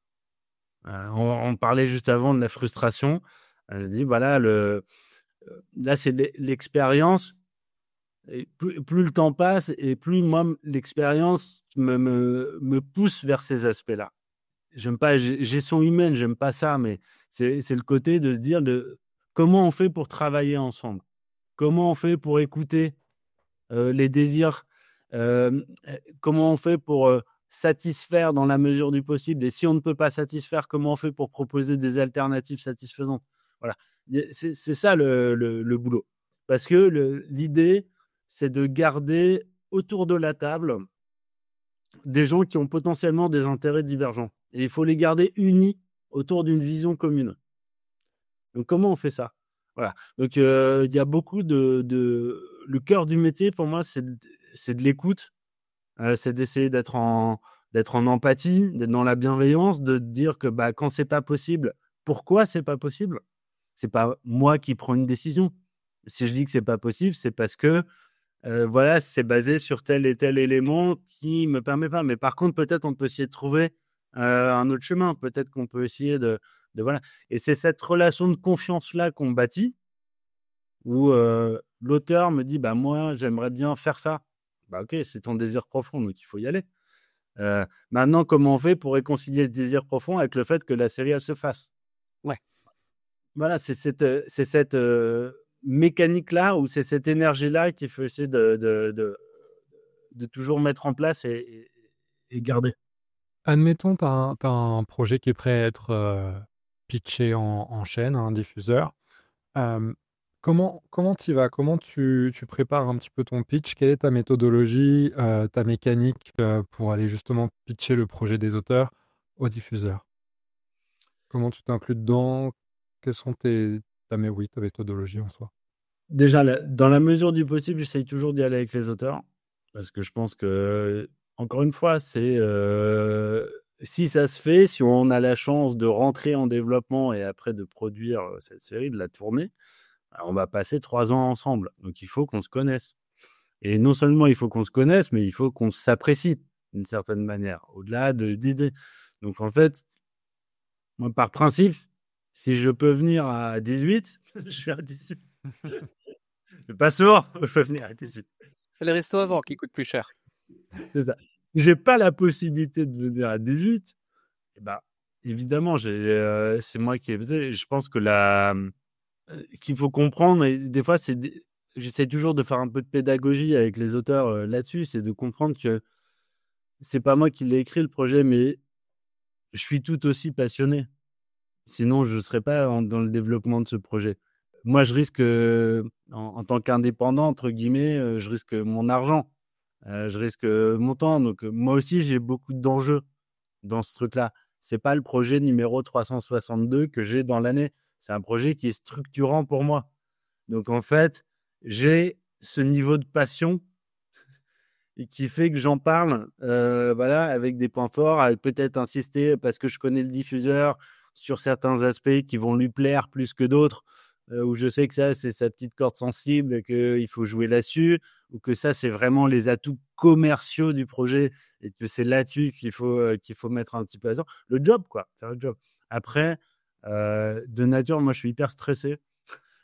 On parlait juste avant de la frustration. Je dis, voilà, là, c'est l'expérience. Et plus le temps passe et plus moi, l'expérience me pousse vers ces aspects-là. J'aime pas gestion humaine, j'aime pas ça, mais c'est le côté de se dire comment on fait pour travailler ensemble, comment on fait pour écouter les désirs, comment on fait pour satisfaire dans la mesure du possible, et si on ne peut pas satisfaire, comment on fait pour proposer des alternatives satisfaisantes. Voilà, c'est ça le boulot, parce que l'idée, c'est de garder autour de la table des gens qui ont potentiellement des intérêts divergents. Et il faut les garder unis autour d'une vision commune. Donc, comment on fait ça? Voilà. Donc, il y a beaucoup le cœur du métier, pour moi, c'est de l'écoute. C'est d'essayer d'être en empathie, d'être dans la bienveillance, de dire que quand c'est pas possible, pourquoi c'est pas possible? C'est pas moi qui prends une décision. Si je dis que c'est pas possible, c'est parce que voilà, c'est basé sur tel et tel élément qui me permet pas. Mais par contre, peut-être on peut essayer de trouver un autre chemin. Peut-être qu'on peut essayer de voilà. Et c'est cette relation de confiance-là qu'on bâtit, où l'auteur me dit, moi, j'aimerais bien faire ça. Ok, c'est ton désir profond, donc il faut y aller. Maintenant, comment on fait pour réconcilier ce désir profond avec le fait que la série, elle se fasse? Ouais. Voilà, c'est cette mécanique-là, ou c'est cette énergie-là qu'il faut essayer de toujours mettre en place et garder. Admettons, tu as un projet qui est prêt à être pitché en chaîne, à un diffuseur. Comment tu y vas? Comment tu prépares un petit peu ton pitch? Quelle est ta méthodologie, ta mécanique pour aller justement pitcher le projet des auteurs? au diffuseur? Comment tu t'inclus dedans? Quelles sont ta méthodologie en soi? Déjà, dans la mesure du possible, j'essaye toujours d'y aller avec les auteurs. Parce que je pense que, encore une fois, c'est si ça se fait, si on a la chance de rentrer en développement et après de produire cette série, de la tourner, on va passer 3 ans ensemble. Donc il faut qu'on se connaisse. Et non seulement il faut qu'on se connaisse, mais il faut qu'on s'apprécie d'une certaine manière, au-delà d'idées. Donc en fait, moi par principe, si je peux venir à 18, je viens à 18. C'est pas sourd, je peux venir à 18. C'est les restos avant qui coûtent plus cher. C'est ça. Si j'ai pas la possibilité de venir à 18, eh ben, évidemment, c'est moi qui ai fait. Je pense que qu'il faut comprendre, et des fois, j'essaie toujours de faire un peu de pédagogie avec les auteurs là-dessus, c'est de comprendre que c'est pas moi qui l'ai écrit le projet, mais je suis tout aussi passionné. Sinon, je serais pas dans le développement de ce projet. Moi, je risque, en tant qu'indépendant, entre guillemets, je risque mon argent. Je risque mon temps. Donc, moi aussi, j'ai beaucoup d'enjeux dans ce truc-là. C'est pas le projet numéro 362 que j'ai dans l'année. C'est un projet qui est structurant pour moi. Donc, en fait, j'ai ce niveau de passion et qui fait que j'en parle, voilà, avec des points forts, avec peut-être insister parce que je connais le diffuseur sur certains aspects qui vont lui plaire plus que d'autres. Où je sais que ça, c'est sa petite corde sensible et qu'il faut jouer là-dessus, ou que ça, c'est vraiment les atouts commerciaux du projet et que c'est là-dessus qu'il faut mettre un petit peu l'accent. Le job, quoi, faire le job. Après, de nature, moi, je suis hyper stressé.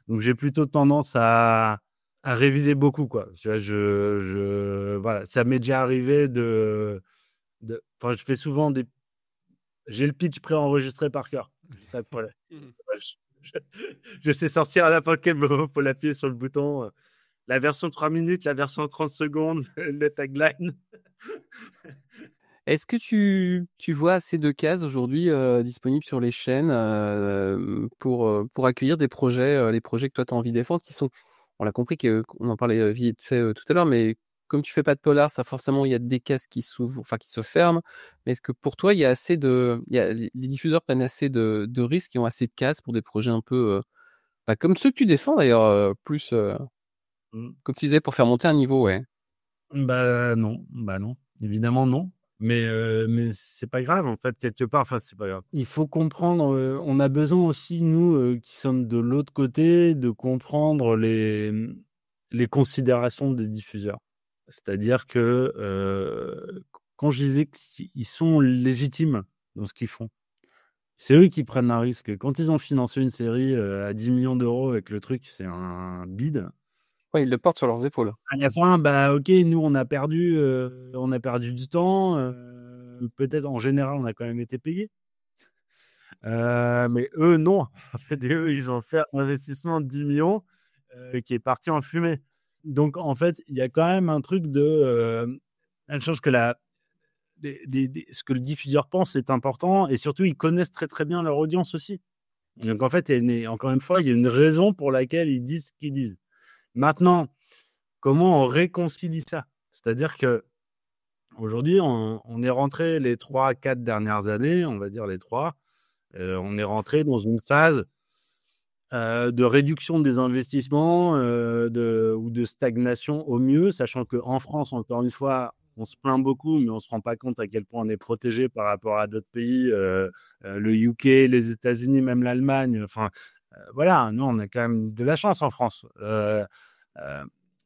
Donc, j'ai plutôt tendance à réviser beaucoup, quoi. Tu vois, voilà, ça m'est déjà arrivé enfin, je fais souvent j'ai le pitch préenregistré par cœur. Pas de problème. Je sais sortir à n'importe quel moment, faut l'appuyer sur le bouton. La version 3 minutes, la version 30 secondes, le tagline. Est-ce que tu vois assez de cases aujourd'hui disponibles sur les chaînes pour accueillir des projets, les projets que toi tu as envie de défendre, qui sont, on l'a compris qu'on en parlait vite fait tout à l'heure, mais comme tu fais pas de polar, ça forcément il y a des cases qui s'ouvrent, enfin qui se ferment. Mais est-ce que pour toi il y a les diffuseurs prennent assez de risques et ont assez de cases pour des projets un peu comme ceux que tu défends d'ailleurs, plus comme tu disais, pour faire monter un niveau, ouais. Bah non, évidemment non. Mais c'est pas grave en fait, quelque part. Enfin, c'est pas grave. Il faut comprendre. On a besoin aussi, nous qui sommes de l'autre côté, de comprendre les considérations des diffuseurs. C'est-à-dire que quand je disais qu'ils sont légitimes dans ce qu'ils font, c'est eux qui prennent un risque. Quand ils ont financé une série à 10 millions d'euros et que le truc c'est un bide. Ouais, ils le portent sur leurs épaules. À la fin, bah ok, nous on a perdu du temps. Peut-être en général, on a quand même été payé. Mais eux, non. En fait, eux, ils ont fait un investissement de 10 millions qui est parti en fumée. Donc, en fait, il y a quand même un truc une chose que ce que le diffuseur pense est important, et surtout, ils connaissent très très bien leur audience aussi. Donc, en fait, encore une fois, il y a une raison pour laquelle ils disent ce qu'ils disent. Maintenant, comment on réconcilie ça? C'est-à-dire que aujourd'hui, on est rentré les 3-4 dernières années, on va dire les 3, on est rentré dans une phase de réduction des investissements ou de stagnation au mieux, sachant qu'en France, encore une fois, on se plaint beaucoup, mais on ne se rend pas compte à quel point on est protégé par rapport à d'autres pays, le UK, les États-Unis, même l'Allemagne. Enfin, voilà, nous, on a quand même de la chance en France.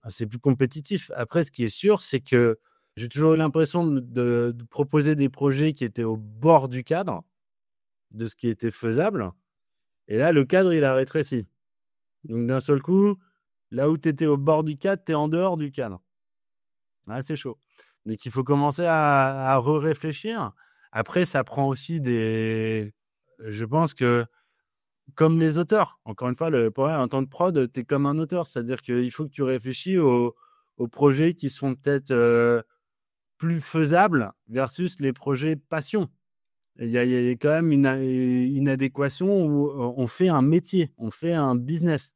C'est plus compétitif. Après, ce qui est sûr, c'est que j'ai toujours eu l'impression de proposer des projets qui étaient au bord du cadre, de ce qui était faisable. Et là, le cadre, il a rétréci. Donc, d'un seul coup, là où tu étais au bord du cadre, tu es en dehors du cadre. Ah, c'est chaud. Donc, il faut commencer à réfléchir. Après, ça prend aussi je pense que, comme les auteurs, encore une fois, en tant que prod, tu es comme un auteur. C'est-à-dire qu'il faut que tu réfléchis aux projets qui sont peut-être plus faisables versus les projets passion. Il y a quand même une adéquation où on fait un métier, on fait un business.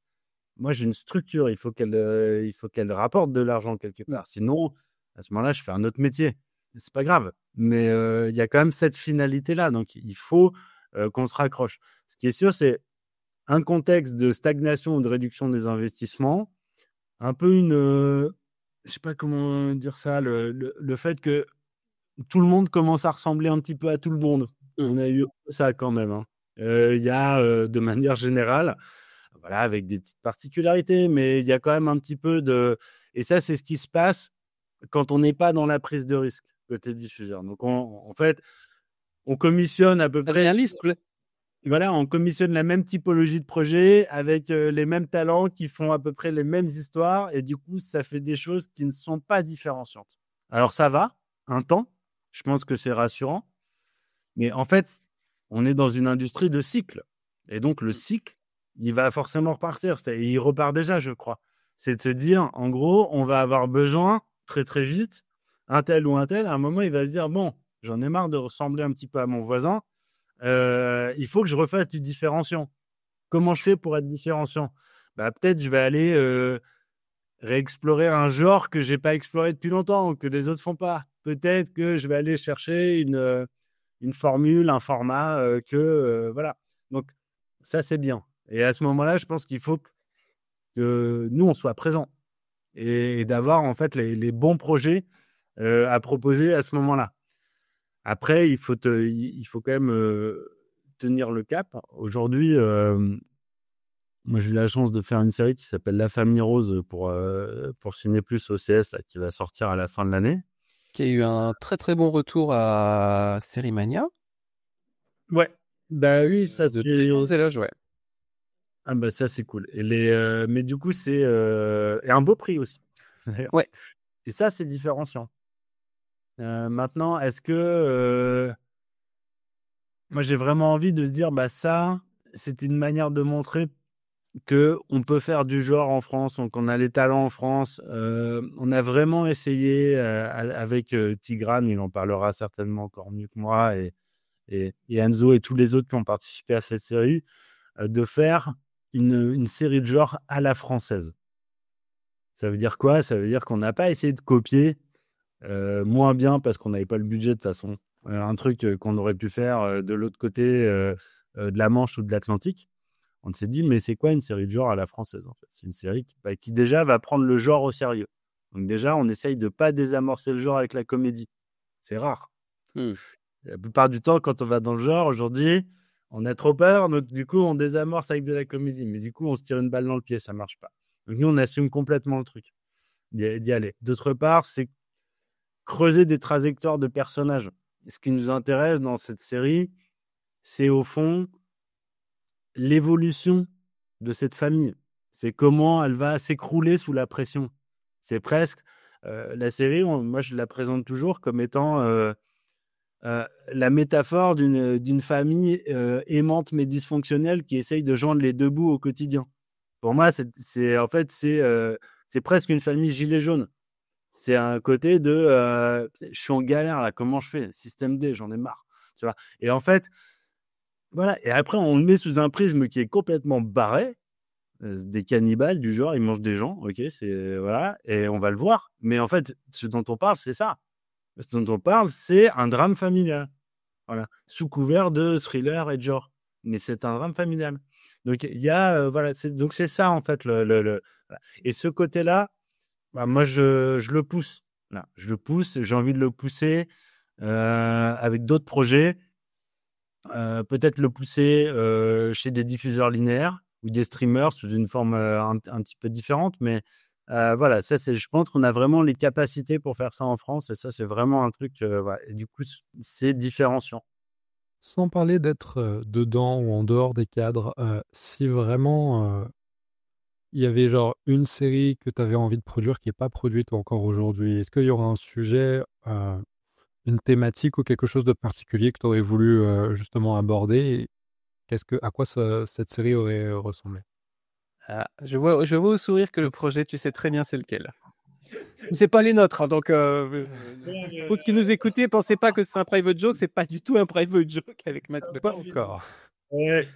Moi, j'ai une structure, il faut qu'elle rapporte de l'argent quelque part. Sinon, à ce moment-là, je fais un autre métier. c'est pas grave. Mais il y a quand même cette finalité-là. Donc, il faut qu'on se raccroche. Ce qui est sûr, c'est un contexte de stagnation ou de réduction des investissements, un peu je sais pas comment dire ça, le fait que tout le monde commence à ressembler un petit peu à tout le monde. On a eu ça quand même. Hein. Il y a, de manière générale, voilà, avec des petites particularités, mais il y a quand même un petit peu de... Et ça, c'est ce qui se passe quand on n'est pas dans la prise de risque côté diffuseur. Donc, en fait, on commissionne à peu près... Voilà, on commissionne la même typologie de projet avec les mêmes talents qui font à peu près les mêmes histoires et du coup, ça fait des choses qui ne sont pas différenciantes. Alors, ça va, un temps, je pense que c'est rassurant, mais en fait, on est dans une industrie de cycle et donc le cycle, il va forcément repartir. Il repart déjà, je crois. C'est de se dire, en gros, on va avoir besoin très très vite, un tel ou un tel, à un moment, il va se dire, bon, j'en ai marre de ressembler un petit peu à mon voisin, il faut que je refasse du différenciant. Comment je fais pour être différenciant ? Peut-être je vais aller réexplorer un genre que j'ai pas exploré depuis longtemps ou que les autres font pas. Peut-être que je vais aller chercher une formule, un format voilà. Donc ça c'est bien. Et à ce moment-là, je pense qu'il faut que nous on soit présents et d'avoir en fait les bons projets à proposer à ce moment-là. Après, il faut quand même tenir le cap. Aujourd'hui, moi, j'ai eu la chance de faire une série qui s'appelle La Famille Rose pour Ciné+ OCS, là, qui va sortir à la fin de l'année. Qui a eu un très très bon retour à Sérimania. Ouais. Oui, ça c'est éloges, ouais. Ah ça c'est cool. Et mais du coup, c'est et un beau prix aussi. Ouais. Et ça, c'est différenciant. Maintenant, est-ce que moi j'ai vraiment envie de se dire ça, c'est une manière de montrer que on peut faire du genre en France, donc on a les talents en France. On a vraiment essayé avec Tigrane, il en parlera certainement encore mieux que moi, et Enzo et tous les autres qui ont participé à cette série, de faire une série de genre à la française. Ça veut dire quoi ? Ça veut dire qu'on n'a pas essayé de copier moins bien parce qu'on n'avait pas le budget de toute façon. Un truc qu'on aurait pu faire de l'autre côté de la Manche ou de l'Atlantique. On s'est dit, mais c'est quoi une série de genre à la française en fait ? C'est une série qui déjà va prendre le genre au sérieux. Donc déjà, on essaye de ne pas désamorcer le genre avec la comédie. C'est rare. La plupart du temps, quand on va dans le genre, aujourd'hui, on a trop peur, donc du coup, on désamorce avec de la comédie. Mais du coup, on se tire une balle dans le pied, ça ne marche pas. Donc nous, on assume complètement le truc, d'y aller. D'autre part, c'est creuser des trajectoires de personnages. Et ce qui nous intéresse dans cette série, c'est au fond l'évolution de cette famille. C'est comment elle va s'écrouler sous la pression. C'est presque la série, moi je la présente toujours comme étant la métaphore d'une famille aimante mais dysfonctionnelle qui essaye de joindre les deux bouts au quotidien. Pour moi, c'est presque une famille gilet jaune. C'est un côté de je suis en galère là, comment je fais ? Système D, j'en ai marre. Tu vois ? Et en fait, voilà. Et après, on le met sous un prisme qui est complètement barré. Des cannibales du genre, ils mangent des gens, ok, voilà, et on va le voir. Mais en fait, ce dont on parle, c'est ça. Ce dont on parle, c'est un drame familial. Voilà, sous couvert de thriller et de genre. Mais c'est un drame familial. Donc il y a, voilà, donc c'est ça en fait voilà. Et ce côté-là, moi je le pousse. Là, je le pousse. J'ai envie de le pousser avec d'autres projets. Peut-être le pousser chez des diffuseurs linéaires ou des streamers sous une forme un petit peu différente, mais voilà, ça je pense qu'on a vraiment les capacités pour faire ça en France, et ça c'est vraiment un truc voilà, et du coup c'est différenciant. Sans parler d'être dedans ou en dehors des cadres, si vraiment il y avait genre une série que tu avais envie de produire qui n'est pas produite encore aujourd'hui, est-ce qu'il y aura un sujet, une thématique ou quelque chose de particulier que tu aurais voulu justement aborder ? À quoi cette série aurait ressemblé ? Je vois au sourire que le projet, tu sais très bien c'est lequel. C'est pas les nôtres, hein, donc vous qui nous écoutez, pensez pas que c'est un private joke, c'est pas du tout un private joke avec Mathieu. Pas encore. Ouais,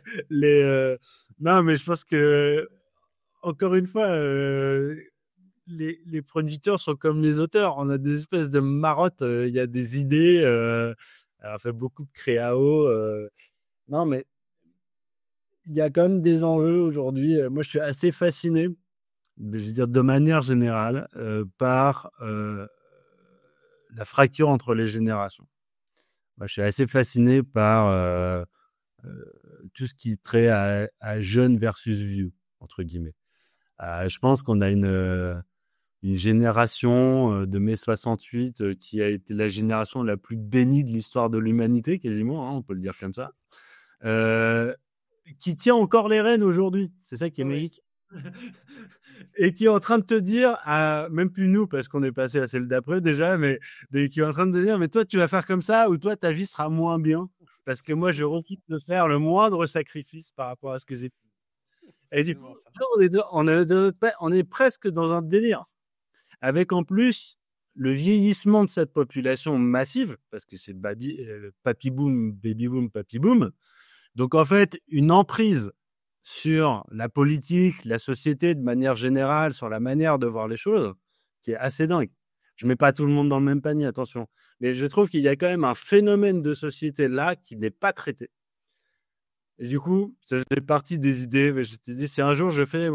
non, mais je pense que encore une fois, les producteurs sont comme les auteurs. On a des espèces de marottes. Il y a des idées. On fait beaucoup de créao. Non, mais il y a quand même des enjeux aujourd'hui. Moi, je suis assez fasciné, je veux dire de manière générale, par la fracture entre les générations. Moi, je suis assez fasciné par tout ce qui trait à jeune versus vieux, entre guillemets. Je pense qu'on a une génération de mai 68 qui a été la génération la plus bénie de l'histoire de l'humanité, quasiment, hein, on peut le dire comme ça, qui tient encore les rênes aujourd'hui. C'est ça qui est magique. Et qui est en train de te dire, même plus nous, parce qu'on est passé à celle d'après déjà, mais qui est en train de te dire, mais toi, tu vas faire comme ça, ou toi, ta vie sera moins bien, parce que moi, je refuse de faire le moindre sacrifice par rapport à ce que j'ai. Et du coup, on est presque dans un délire, avec en plus le vieillissement de cette population massive, parce que c'est papy boom, baby boom, papy boom. Donc en fait, une emprise sur la politique, la société de manière générale, sur la manière de voir les choses, qui est assez dingue. Je mets pas tout le monde dans le même panier, attention. Mais je trouve qu'il y a quand même un phénomène de société là qui n'est pas traité. Et du coup, ça fait partie des idées. Mais je t'ai dit, si un jour je fais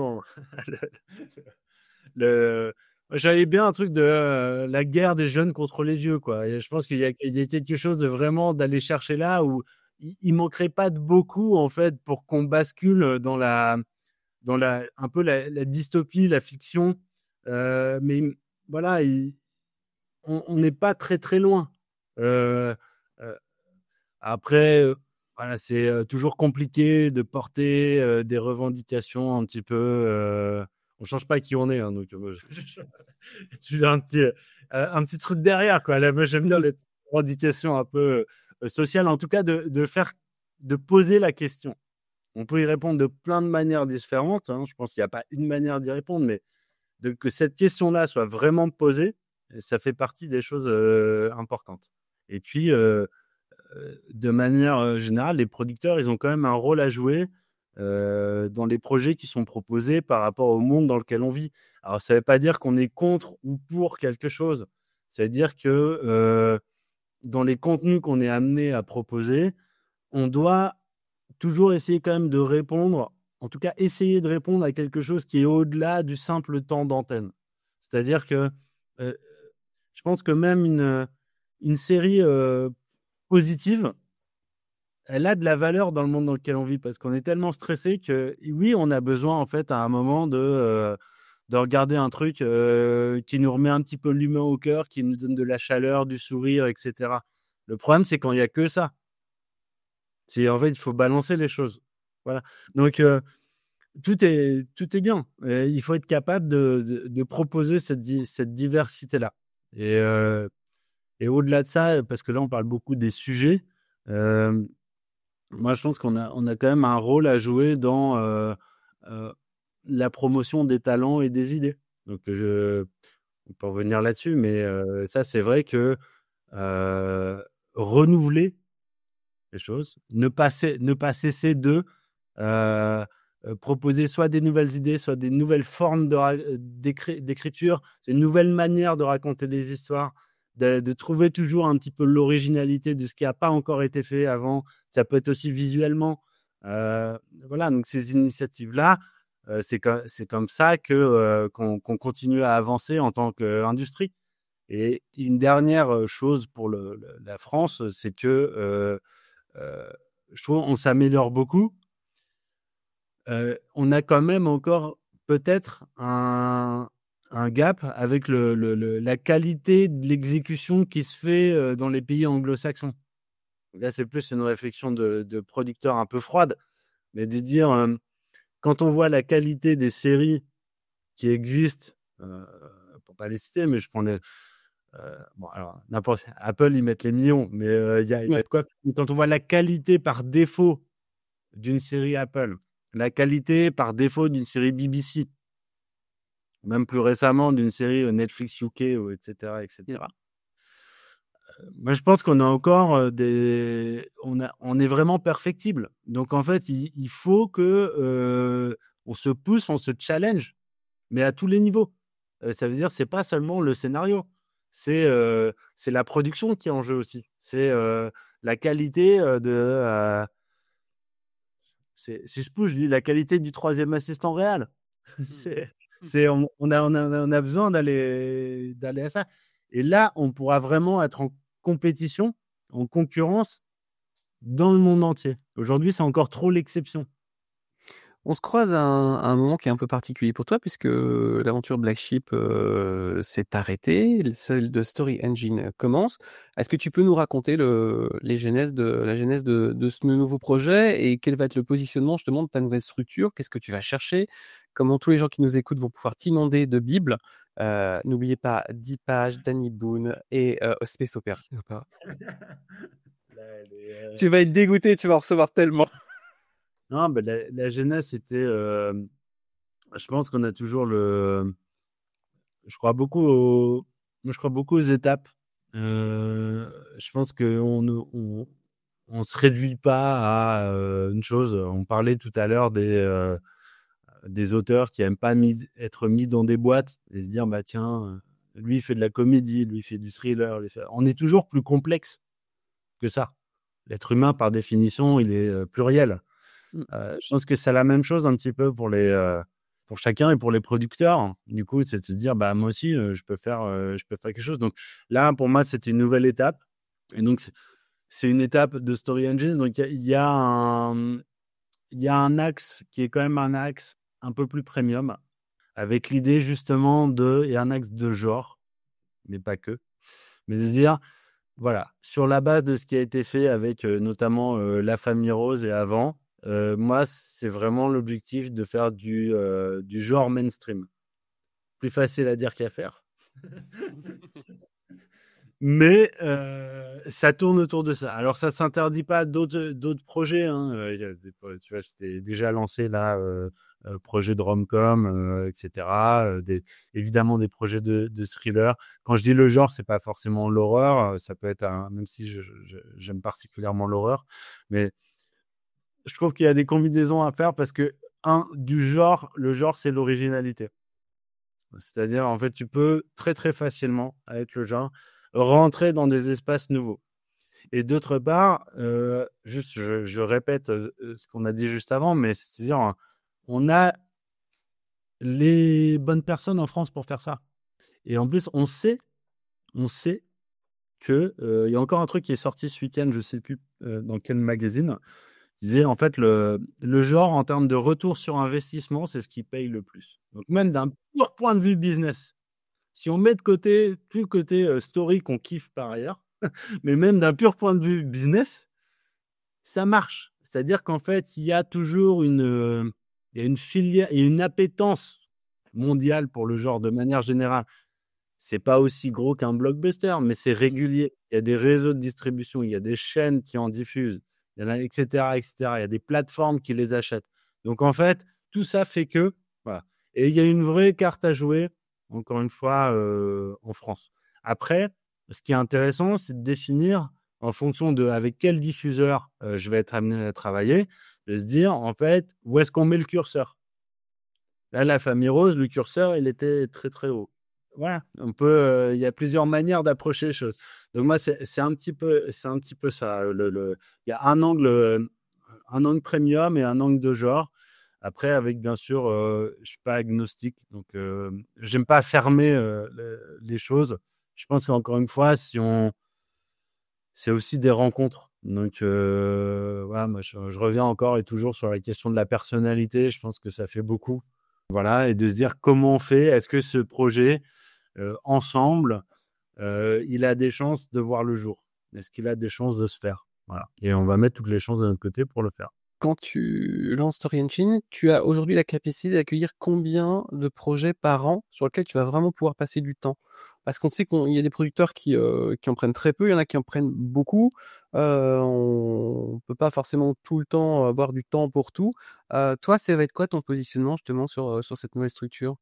j'avais bien un truc de la guerre des jeunes contre les vieux, quoi. Et je pense qu'il y a quelque chose de vraiment d'aller chercher là où il manquerait pas de beaucoup en fait pour qu'on bascule dans un peu la dystopie, la fiction. Mais voilà, on n'est pas très très loin. Après, voilà, c'est toujours compliqué de porter des revendications un petit peu. On change pas qui on est, hein, donc tu as un petit truc derrière, quoi. Là, moi, j'aime bien les revendications un peu sociales, en tout cas de poser la question. On peut y répondre de plein de manières différentes. Hein. Je pense qu'il n'y a pas une manière d'y répondre, mais que cette question-là soit vraiment posée, ça fait partie des choses importantes. Et puis, de manière générale, les producteurs, ils ont quand même un rôle à jouer dans les projets qui sont proposés par rapport au monde dans lequel on vit. Alors, ça ne veut pas dire qu'on est contre ou pour quelque chose. Ça veut dire que dans les contenus qu'on est amené à proposer, on doit toujours essayer quand même de répondre, en tout cas essayer de répondre à quelque chose qui est au-delà du simple temps d'antenne. C'est-à-dire que je pense que même une série positive, elle a de la valeur dans le monde dans lequel on vit, parce qu'on est tellement stressé que oui, on a besoin en fait à un moment de regarder un truc qui nous remet un petit peu l'humain au cœur, qui nous donne de la chaleur, du sourire, etc. Le problème, c'est quand il n'y a que ça. En fait, il faut balancer les choses. Voilà. Donc, tout est bien. Il faut être capable de proposer cette diversité-là. Et au-delà de ça, parce que là, on parle beaucoup des sujets, moi, je pense qu'on a quand même un rôle à jouer dans la promotion des talents et des idées. Donc, on peut revenir là-dessus, mais ça, c'est vrai que renouveler les choses, ne pas cesser de proposer soit des nouvelles idées, soit des nouvelles formes d'écriture, une nouvelle manière de raconter des histoires, de trouver toujours un petit peu l'originalité de ce qui n'a pas encore été fait avant. Ça peut être aussi visuellement. Voilà, donc ces initiatives-là, c'est comme ça qu'on continue à avancer en tant qu'industrie. Et une dernière chose pour la France, c'est que je trouve qu'on s'améliore beaucoup. On a quand même encore peut-être un gap avec la qualité de l'exécution qui se fait dans les pays anglo-saxons. Donc là, c'est plus une réflexion de producteur un peu froide, mais de dire, quand on voit la qualité des séries qui existent, pour pas les citer, mais je prends bon, alors, Apple, ils mettent les millions, mais il y a quoi. Quand on voit la qualité par défaut d'une série Apple, la qualité par défaut d'une série BBC, même plus récemment d'une série Netflix UK, etc. Moi, je pense qu'on a encore on est vraiment perfectible. Donc, en fait, il faut que on se pousse, on se challenge, mais à tous les niveaux. ça veut dire c'est pas seulement le scénario, c'est la production qui est en jeu aussi. C'est la qualité si je pousse, je dis la qualité du troisième assistant réel. On a besoin d'aller à ça. Et là, on pourra vraiment être en compétition, en concurrence dans le monde entier. Aujourd'hui, c'est encore trop l'exception. On se croise à un moment qui est un peu particulier pour toi puisque l'aventure Black Sheep s'est arrêtée, celle de Story Engine commence. Est-ce que tu peux nous raconter la genèse de ce nouveau projet et quel va être le positionnement justement de ta nouvelle structure? Qu'est-ce que tu vas chercher? Comment tous les gens qui nous écoutent vont pouvoir t'inonder de Bible? N'oubliez pas 10 pages d'Annie Boone et Space Opera. Tu vas être dégoûté, tu vas en recevoir tellement. Non, la genèse, c'était... je pense qu'on a toujours je crois beaucoup aux étapes. Je pense qu'on on se réduit pas à une chose. On parlait tout à l'heure des auteurs qui n'aiment pas être mis dans des boîtes et se dire, bah tiens, lui il fait de la comédie, lui il fait du thriller. On est toujours plus complexe que ça. L'être humain, par définition, il est pluriel. Je pense que c'est la même chose un petit peu pour chacun et pour les producteurs. Du coup, c'est de se dire, bah moi aussi, je peux faire quelque chose. Donc là, pour moi, c'était une nouvelle étape. Et donc, c'est une étape de Story Engine. Donc il y a un axe qui est quand même un axe un peu plus premium, avec l'idée justement et un axe de genre, mais pas que, mais de se dire, voilà, sur la base de ce qui a été fait avec notamment La Famille Rose et avant, moi, c'est vraiment l'objectif de faire du genre mainstream. Plus facile à dire qu'à faire. Mais ça tourne autour de ça. Alors, ça ne s'interdit pas d'autres projets. Hein. Tu vois, j'étais déjà lancé là, projet de rom-com, etc. Évidemment, des projets de thriller. Quand je dis le genre, ce n'est pas forcément l'horreur. Ça peut être, même si j'aime particulièrement l'horreur. Mais je trouve qu'il y a des combinaisons à faire parce que, le genre, c'est l'originalité. C'est-à-dire, en fait, tu peux très, très facilement, avec le genre, rentrer dans des espaces nouveaux. Et d'autre part, juste, je répète ce qu'on a dit juste avant, mais c'est-à-dire, on a les bonnes personnes en France pour faire ça. Et en plus, on sait que il y a encore un truc qui est sorti ce week-end, je ne sais plus dans quel magazine, disait en fait le genre en termes de retour sur investissement, c'est ce qui paye le plus. Donc même d'un pur point de vue business, si on met de côté tout le côté story qu'on kiffe par ailleurs, mais même d'un pur point de vue business, ça marche. C'est-à-dire qu'en fait, il y a toujours une filière et une appétence mondiale pour le genre de manière générale. C'est pas aussi gros qu'un blockbuster, mais c'est régulier. Il y a des réseaux de distribution, il y a des chaînes qui en diffusent, il y en a, etc., etc. Il y a des plateformes qui les achètent. Donc, en fait, tout ça fait que... Voilà. Et il y a une vraie carte à jouer, encore une fois, en France. Après, ce qui est intéressant, c'est de définir, en fonction de avec quel diffuseur je vais être amené à travailler, de se dire, en fait, où est-ce qu'on met le curseur. Là, La Famille Rose, le curseur, il était très, très haut. Voilà, il y a plusieurs manières d'approcher les choses. Donc moi, c'est un petit peu ça. Il y a un angle premium et un angle de genre. Après, avec bien sûr, je suis pas agnostique, donc j'aime pas fermer les choses. Je pense qu'encore une fois, c'est aussi des rencontres. Donc voilà, moi je reviens encore et toujours sur la question de la personnalité. Je pense que ça fait beaucoup. Voilà, et de se dire comment on fait. Est-ce que ce projet ensemble, il a des chances de voir le jour? Est-ce qu'il a des chances de se faire? Voilà. Et on va mettre toutes les chances de notre côté pour le faire. Quand tu lances Story Engine, tu as aujourd'hui la capacité d'accueillir combien de projets par an sur lesquels tu vas vraiment pouvoir passer du temps? Parce qu'on sait qu'il y a des producteurs qui en prennent très peu, il y en a qui en prennent beaucoup. On peut pas forcément tout le temps avoir du temps pour tout. Toi, ça va être quoi ton positionnement justement sur cette nouvelle structure?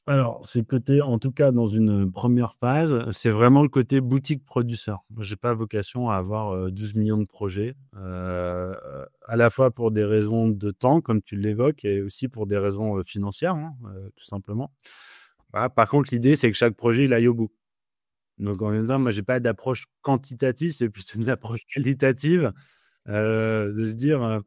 Alors, c'est côté, en tout cas, dans une première phase, c'est vraiment le côté boutique produceur. Moi, j'ai pas vocation à avoir 12 millions de projets, à la fois pour des raisons de temps, comme tu l'évoques, et aussi pour des raisons financières, hein, tout simplement. Voilà. Par contre, l'idée, c'est que chaque projet, il aille au bout. Donc, en même temps, moi, j'ai pas d'approche quantitative, c'est plutôt une approche qualitative, de se dire,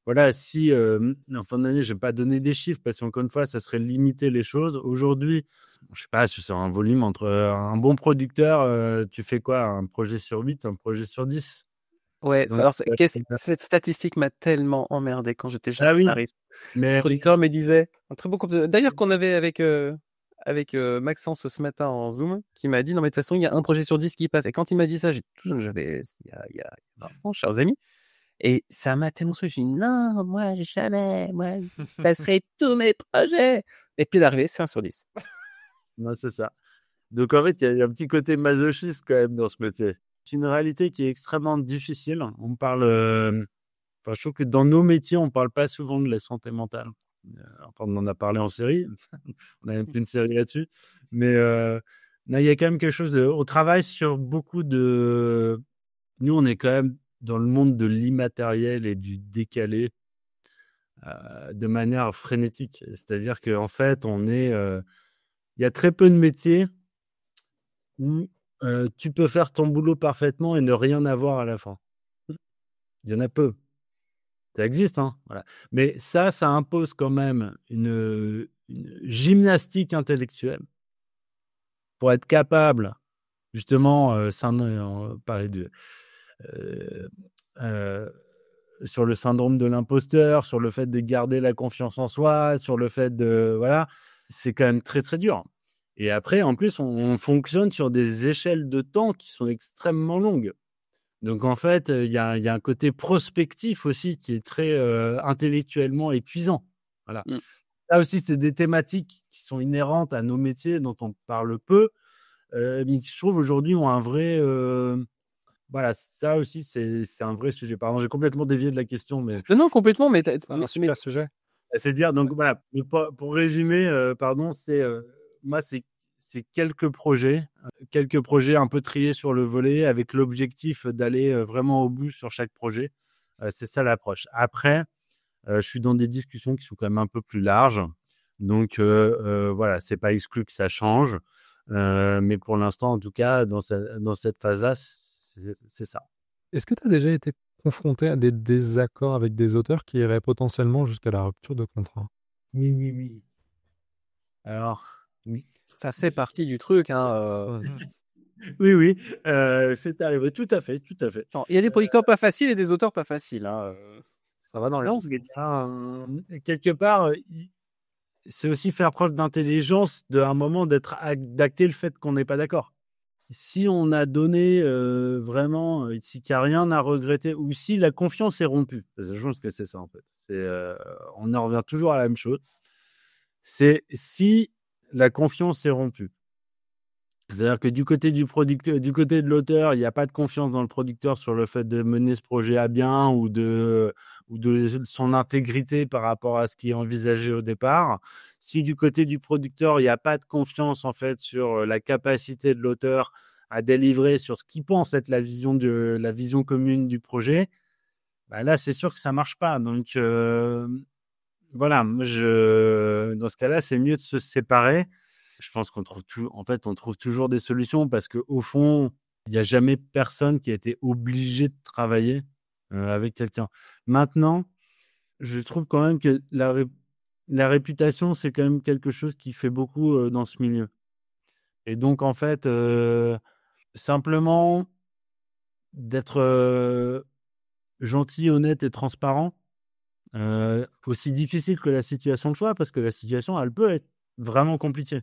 voilà, si en fin d'année, je vais pas donner des chiffres parce qu'encore une fois, ça serait limiter les choses. Aujourd'hui, je sais pas, sur un volume entre un bon producteur, tu fais quoi? Un projet sur 8, un projet sur 10? Ouais, Donc, alors cette statistique m'a tellement emmerdé quand j'étais jeune ah oui, scénariste. Le mais producteur me disait, un très beau d'ailleurs qu'on avait avec Maxence ce matin en Zoom, qui m'a dit, non mais de toute façon, il y a un projet sur 10 qui passe. Et quand il m'a dit ça, j'étais tout jeune, il y a 20 ans, chers amis. Et ça m'a tellement saoulé. Je me suis dit, non, moi, jamais, moi, je passerai tous mes projets. Et puis l'arrivée, c'est 1 sur 10. non, c'est ça. Donc, en fait, il y a un petit côté masochiste quand même dans ce métier. C'est une réalité qui est extrêmement difficile. On parle, enfin, je trouve que dans nos métiers, on parle pas souvent de la santé mentale. Enfin, on en a parlé en série. On a même fait une série là-dessus. Mais il y a quand même quelque chose on travaille sur beaucoup de. Nous, on est quand même dans le monde de l'immatériel et du décalé de manière frénétique. C'est-à-dire qu'en fait, il y a très peu de métiers où tu peux faire ton boulot parfaitement et ne rien avoir à la fin. Il y en a peu. Ça existe, hein, voilà. Mais ça impose quand même une gymnastique intellectuelle pour être capable, justement, on parlait sur le syndrome de l'imposteur, sur le fait de garder la confiance en soi, sur le fait de... Voilà, c'est quand même très, très dur. Et après, en plus, on fonctionne sur des échelles de temps qui sont extrêmement longues. Donc, en fait, il y a un côté prospectif aussi qui est très intellectuellement épuisant. Voilà. Là aussi, c'est des thématiques qui sont inhérentes à nos métiers dont on parle peu, mais qui, je trouve, aujourd'hui, ont un vrai... Voilà, ça aussi, c'est un vrai sujet. Pardon, j'ai complètement dévié de la question. Mais... Non, complètement, mais c'est un super sujet. C'est dire, donc voilà, pour résumer, pardon, moi, c'est quelques projets un peu triés sur le volet avec l'objectif d'aller vraiment au bout sur chaque projet. C'est ça l'approche. Après, je suis dans des discussions qui sont quand même un peu plus larges. Donc, voilà, c'est pas exclu que ça change. Mais pour l'instant, en tout cas, dans cette phase-là, c'est ça. Est-ce que tu as déjà été confronté à des désaccords avec des auteurs qui iraient potentiellement jusqu'à la rupture de contrat? Oui. Alors, oui. Ça fait partie du truc, hein. Oui, c'est arrivé, tout à fait. Il y a des producteurs pas faciles et des auteurs pas faciles, hein. Ça va dans le quelque part, c'est aussi faire preuve d'intelligence d'un moment d'acter le fait qu'on n'est pas d'accord. Si on a donné vraiment, s'il n'y a rien à regretter, ou si la confiance est rompue, je pense que c'est ça en fait. On en revient toujours à la même chose. C'est si la confiance est rompue. C'est-à-dire que du côté du producteur, du côté de l'auteur, il n'y a pas de confiance dans le producteur sur le fait de mener ce projet à bien ou de son intégrité par rapport à ce qui est envisagé au départ. Si du côté du producteur, il n'y a pas de confiance en fait sur la capacité de l'auteur à délivrer sur ce qu'il pense être la vision commune du projet, bah là, c'est sûr que ça marche pas. Donc voilà, dans ce cas-là, c'est mieux de se séparer. Je pense qu'on trouve toujours des solutions parce qu'au fond, il n'y a jamais personne qui a été obligé de travailler avec quelqu'un. Maintenant, je trouve quand même que la réputation, c'est quand même quelque chose qui fait beaucoup dans ce milieu. Et donc, en fait, simplement d'être gentil, honnête et transparent, aussi difficile que la situation le soit, parce que la situation, elle peut être vraiment compliquée.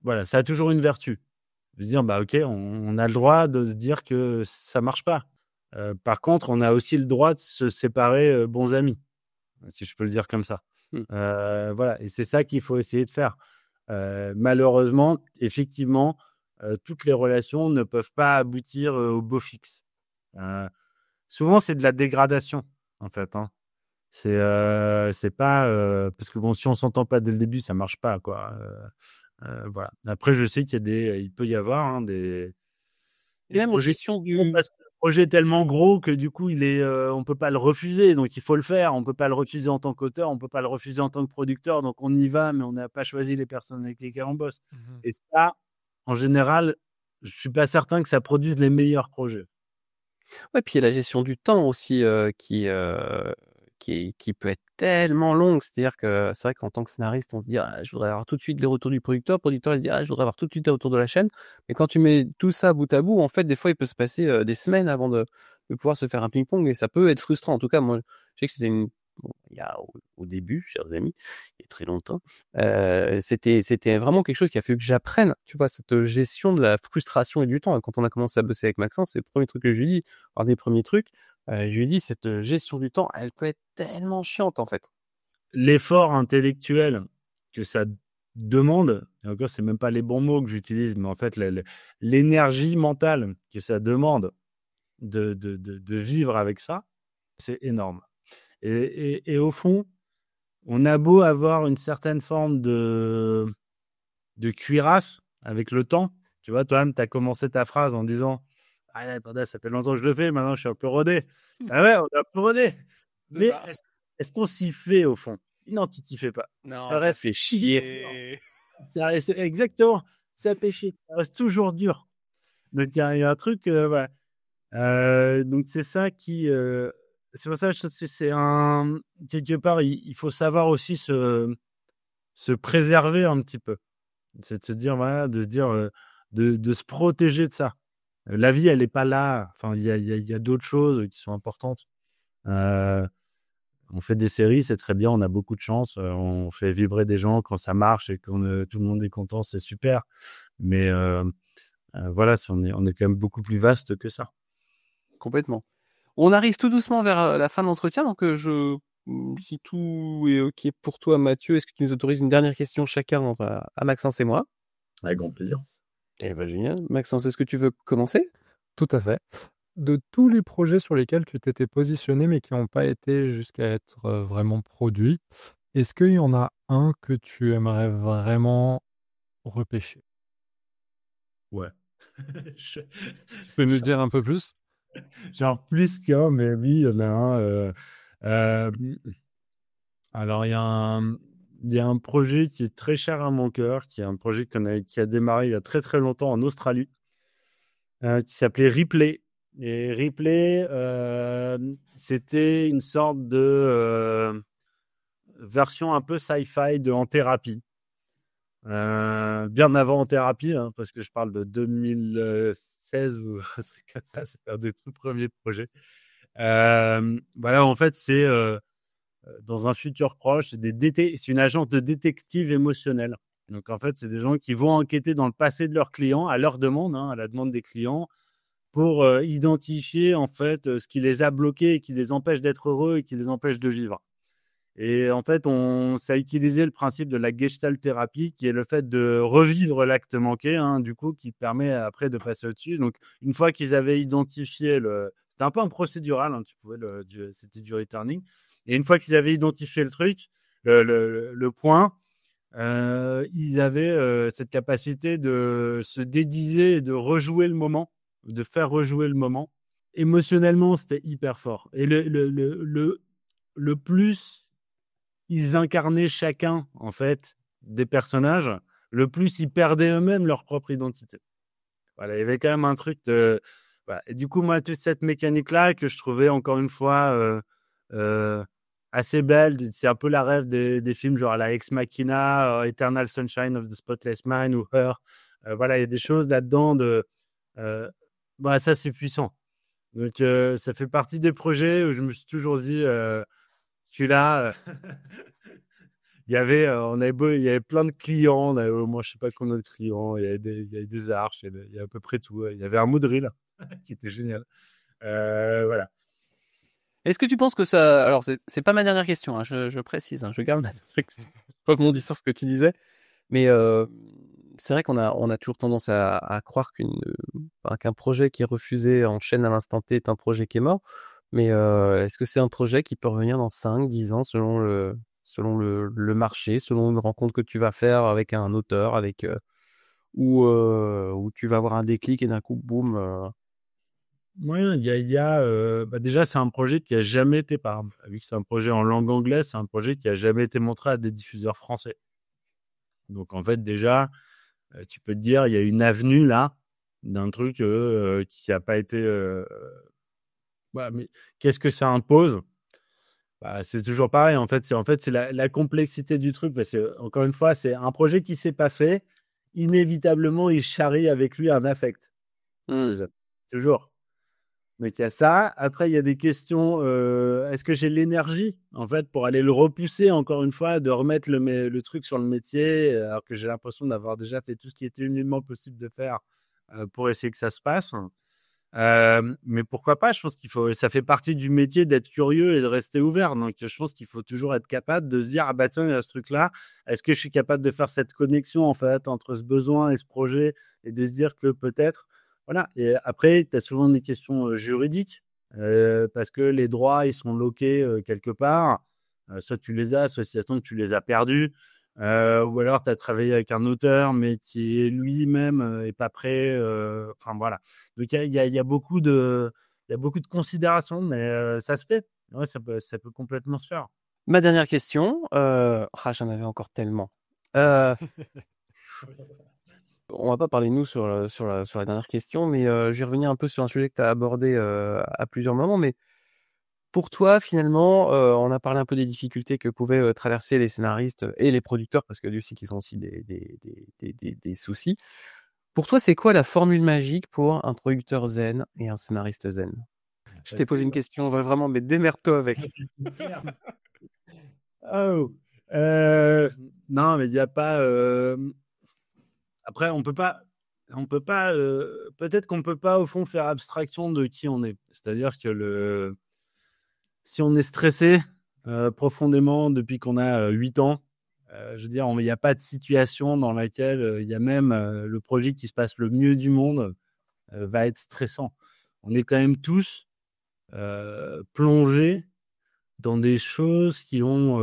Voilà, ça a toujours une vertu. De se dire, bah ok, on a le droit de se dire que ça marche pas. Par contre, on a aussi le droit de se séparer bons amis, si je peux le dire comme ça. Voilà, et c'est ça qu'il faut essayer de faire. Malheureusement, effectivement, toutes les relations ne peuvent pas aboutir au beau fixe. Souvent, c'est de la dégradation, en fait. Hein. C'est pas parce que bon, si on s'entend pas dès le début, ça marche pas, quoi. Voilà. Après, je sais qu'il peut y avoir des et même en gestion du projet tellement gros que du coup, on peut pas le refuser, donc il faut le faire. On peut pas le refuser en tant qu'auteur, on peut pas le refuser en tant que producteur, donc on y va, mais on n'a pas choisi les personnes avec lesquelles on bosse. Et ça, en général, je suis pas certain que ça produise les meilleurs projets. Ouais, puis il y a la gestion du temps aussi qui peut être tellement longue. C'est-à-dire que c'est vrai qu'en tant que scénariste, on se dit je voudrais avoir tout de suite les retours du producteur. Le producteur il se dit je voudrais avoir tout de suite les retours de la chaîne. Mais quand tu mets tout ça bout à bout, en fait, des fois, il peut se passer des semaines avant de pouvoir se faire un ping-pong et ça peut être frustrant. En tout cas, moi, je sais que c'était il y a au début, chers amis, il y a très longtemps, c'était vraiment quelque chose qui a fait que j'apprenne, tu vois, cette gestion de la frustration et du temps. Et quand on a commencé à bosser avec Maxence, c'est le premier truc que je lui ai dit, un des premiers trucs, je lui ai dit, cette gestion du temps, elle peut être tellement chiante, en fait. L'effort intellectuel que ça demande, et encore, c'est même pas les bons mots que j'utilise, mais en fait, l'énergie mentale que ça demande de vivre avec ça, c'est énorme. Et au fond, on a beau avoir une certaine forme de cuirasse avec le temps. Tu vois, toi-même, tu as commencé ta phrase en disant « Ah, ça fait longtemps que je le fais, maintenant je suis un peu rodé. » Ah ouais, on est un peu rodé. Mais est-ce qu'on s'y fait au fond? Non, tu t'y fais pas. Non, ça reste fait chier. Exactement. Ça fait chier. Ça reste toujours dur. Donc, il y a un truc... voilà. Donc, c'est ça qui... c'est pour ça que c'est un... Quelque part, il faut savoir aussi se préserver un petit peu. C'est de se dire, voilà, de se protéger de ça. La vie, elle n'est pas là. Enfin, il y a d'autres choses qui sont importantes. On fait des séries, c'est très bien, on a beaucoup de chance. On fait vibrer des gens quand ça marche et quand tout le monde est content, c'est super. Mais voilà, on est quand même beaucoup plus vaste que ça. Complètement. On arrive tout doucement vers la fin de l'entretien, donc si tout est OK pour toi, Mathieu, est-ce que tu nous autorises une dernière question chacun à Maxence et moi? Avec grand plaisir. Eh ben, génial. Maxence, est-ce que tu veux commencer? Tout à fait. De tous les projets sur lesquels tu t'étais positionné, mais qui n'ont pas été jusqu'à être vraiment produits, est-ce qu'il y en a un que tu aimerais vraiment repêcher? Ouais. Tu peux nous dire un peu plus? Genre plus qu'un, mais oui, il y en a un. Alors, il y a un projet qui est très cher à mon cœur, qui est un projet qui a démarré il y a très très longtemps en Australie, qui s'appelait Ripley. Et Ripley, c'était une sorte de version un peu sci-fi de En Thérapie. Bien avant En Thérapie, hein, parce que je parle de 2016 ou un truc comme ça, c'est un des tout premiers projets. Voilà, en fait, c'est dans un futur proche, c'est une agence de détective émotionnel. Donc, en fait, c'est des gens qui vont enquêter dans le passé de leurs clients, à leur demande, à la demande des clients, pour identifier, en fait, ce qui les a bloqués et qui les empêche d'être heureux et qui les empêche de vivre. Et en fait, ça a utilisé le principe de la Gestalt thérapie, qui est le fait de revivre l'acte manqué, du coup, qui permet après de passer au-dessus. Donc, une fois qu'ils avaient identifié c'était un peu un procédural, c'était du returning. Et une fois qu'ils avaient identifié le truc, le point, ils avaient cette capacité de se déguiser et de rejouer le moment, de faire rejouer le moment. Émotionnellement, c'était hyper fort. Et le plus ils incarnaient chacun, en fait, des personnages, le plus ils perdaient eux-mêmes leur propre identité. Voilà, il y avait quand même un truc de... Voilà. Et du coup, moi, toute cette mécanique-là que je trouvais, encore une fois, assez belle, c'est un peu la rêve des films genre la Ex Machina, Eternal Sunshine of the Spotless Mind ou Her. Voilà, il y a des choses là-dedans ça, c'est puissant. Donc, ça fait partie des projets où je me suis toujours dit... celui-là, il y avait plein de clients, on avait au moins je sais pas combien de clients, il y avait des arches, il y a à peu près tout. Il y avait un Moodrill qui était génial. Voilà. Est-ce que tu penses que ça... Alors, c'est pas ma dernière question, je précise, je garde pas rebondir sur ce que tu disais, mais c'est vrai qu'on a toujours tendance à croire qu'un projet qui est refusé en chaîne à l'instant T est un projet qui est mort. Mais est-ce que c'est un projet qui peut revenir dans 5, 10 ans selon le marché, selon une rencontre que tu vas faire avec un auteur, où tu vas avoir un déclic et d'un coup, boum, Oui, déjà, c'est un projet qui a jamais été, vu que c'est un projet en langue anglaise, c'est un projet qui a jamais été montré à des diffuseurs français. Donc, en fait, déjà, tu peux te dire, il y a une avenue là, d'un truc qui n'a pas été... mais qu'est-ce que ça impose? C'est toujours pareil, en fait, c'est la complexité du truc, parce que, encore une fois, c'est un projet qui ne s'est pas fait, inévitablement, il charrie avec lui un affect. Toujours. Donc, il y a ça. Après, il y a des questions, est-ce que j'ai l'énergie, en fait, pour aller le repousser, encore une fois, de remettre le truc sur le métier, alors que j'ai l'impression d'avoir déjà fait tout ce qui était humainement possible de faire pour essayer que ça se passe. Mais pourquoi pas? Je pense ça fait partie du métier d'être curieux et de rester ouvert. Donc, je pense qu'il faut toujours être capable de se dire, tiens, il y a ce truc-là. Est-ce que je suis capable de faire cette connexion, en fait, entre ce besoin et ce projet, et de se dire que peut-être, voilà. Et après, tu as souvent des questions juridiques, parce que les droits, ils sont loqués quelque part. Soit tu les as, soit si que tu les as perdus. Ou alors tu as travaillé avec un auteur, mais qui est lui-même est pas prêt. Enfin, voilà. Donc, il y a beaucoup de considérations, mais ça se fait. Ouais, ça peut complètement se faire. Ma dernière question, j'en avais encore tellement. On va pas parler de nous sur la dernière question, mais je vais revenir un peu sur un sujet que tu as abordé à plusieurs moments. Mais pour toi, finalement, on a parlé un peu des difficultés que pouvaient traverser les scénaristes et les producteurs, parce que Dieu sait qu'ils ont aussi des soucis. Pour toi, c'est quoi la formule magique pour un producteur zen et un scénariste zen? Je t'ai posé une question, vraiment, mais démerde-toi avec. Non, mais il n'y a pas... Après, on peut pas... peut-être qu'on peut pas, au fond, faire abstraction de qui on est. C'est-à-dire que si on est stressé profondément depuis qu'on a 8 ans, je veux dire, il n'y a pas de situation dans laquelle il y a même le projet qui se passe le mieux du monde va être stressant. On est quand même tous plongés dans des choses qui ont...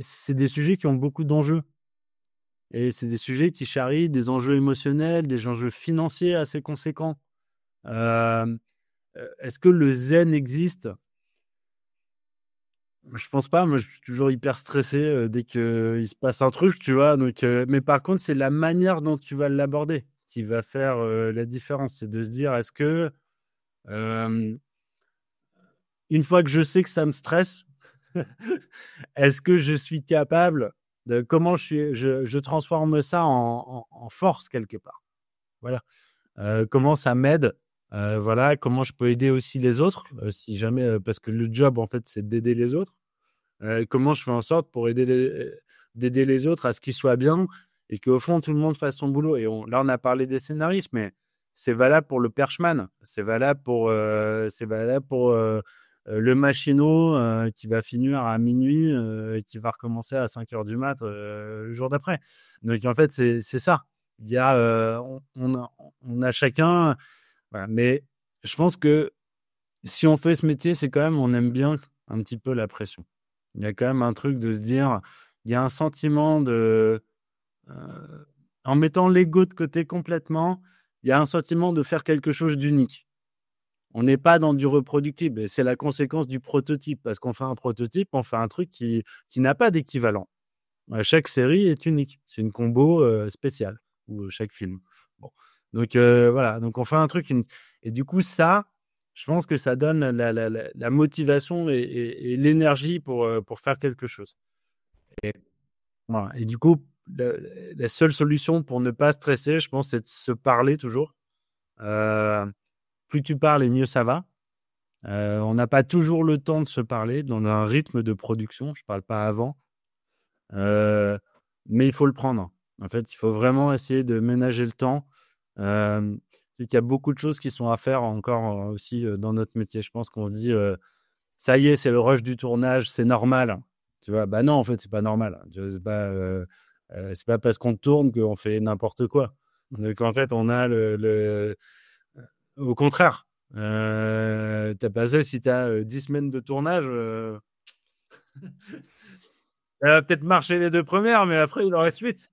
c'est des sujets qui ont beaucoup d'enjeux. Et c'est des sujets qui charrient des enjeux émotionnels, des enjeux financiers assez conséquents. Est-ce que le zen existe? Je pense pas. Moi, je suis toujours hyper stressé dès qu'il se passe un truc, tu vois. Donc, mais par contre, c'est la manière dont tu vas l'aborder qui va faire la différence. C'est de se dire, est-ce que une fois que je sais que ça me stresse, est-ce que je suis capable de comment je transforme ça en force quelque part? Voilà. Comment ça m'aide? Voilà. Comment je peux aider aussi les autres, si jamais, parce que le job, en fait, c'est d'aider les autres. Comment je fais en sorte pour d'aider les autres à ce qu'ils soient bien et qu'au fond, tout le monde fasse son boulot. Et là, on a parlé des scénaristes, mais c'est valable pour le perchman. C'est valable pour le machinot qui va finir à minuit et qui va recommencer à 5h du mat le jour d'après. Donc, en fait, c'est ça. Il y a, on a chacun... Voilà. Mais je pense que si on fait ce métier, c'est quand même, on aime bien un petit peu la pression. Il y a quand même un truc de se dire, il y a un sentiment de... en mettant l'ego de côté complètement, il y a un sentiment de faire quelque chose d'unique. On n'est pas dans du reproductible, et c'est la conséquence du prototype, parce qu'on fait un prototype, on fait un truc qui n'a pas d'équivalent. Chaque série est unique, c'est une combo spéciale, ou chaque film. Bon. Donc voilà, donc on fait un truc unique. Et du coup, ça, je pense que ça donne la motivation et l'énergie pour faire quelque chose. Et, voilà. Et du coup, la seule solution pour ne pas stresser, je pense, c'est de se parler toujours. Plus tu parles et mieux ça va. On n'a pas toujours le temps de se parler dans un rythme de production. Je ne parle pas avant. Mais il faut le prendre. En fait, il faut vraiment essayer de ménager le temps. Il y a beaucoup de choses qui sont à faire encore aussi dans notre métier. Je pense qu'on se dit, ça y est, c'est le rush du tournage, c'est normal. Tu vois, bah non, en fait, c'est pas normal. Tu vois, c'est pas parce qu'on tourne qu'on fait n'importe quoi. Donc, en fait, on a au contraire. T'as passé, si t'as 10 semaines de tournage, ça va peut-être marcher les 2 premières, mais après, il en reste 8.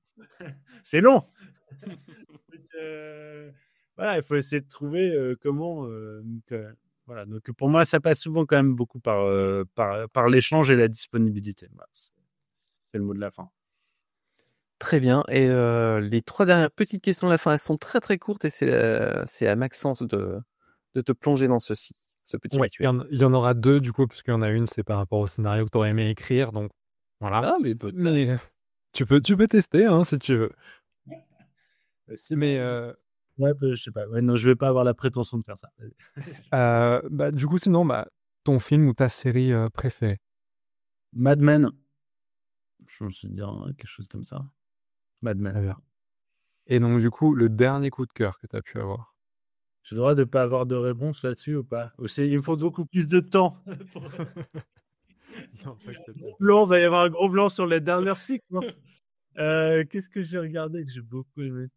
C'est long. voilà, il faut essayer de trouver comment. Voilà, donc pour moi, ça passe souvent quand même beaucoup par l'échange et la disponibilité. Voilà, c'est le mot de la fin. Très bien. Et les 3 dernières petites questions de la fin, elles sont très très courtes et c'est à Maxence de te plonger dans ce petit Ouais, il y rituel. il y en aura 2 du coup, parce qu'il y en a une, c'est par rapport au scénario que tu aurais aimé écrire, donc voilà. Ah, mais peut-être. Mais tu peux tester, hein, si tu veux. Mais Ouais, je sais pas. Ouais, non, je vais pas avoir la prétention de faire ça. bah, du coup, sinon, bah, ton film ou ta série préférée? Mad Men. Je me suis dit quelque chose comme ça. Mad Men. Très bien. Et donc, du coup, le dernier coup de cœur que tu as pu avoir? J'ai le droit de pas avoir de réponse là-dessus ou pas? Il me faut beaucoup plus de temps. Blanc, il va y avoir un gros blanc sur les dernières cycles. Qu'est-ce que j'ai regardé que j'ai beaucoup aimé?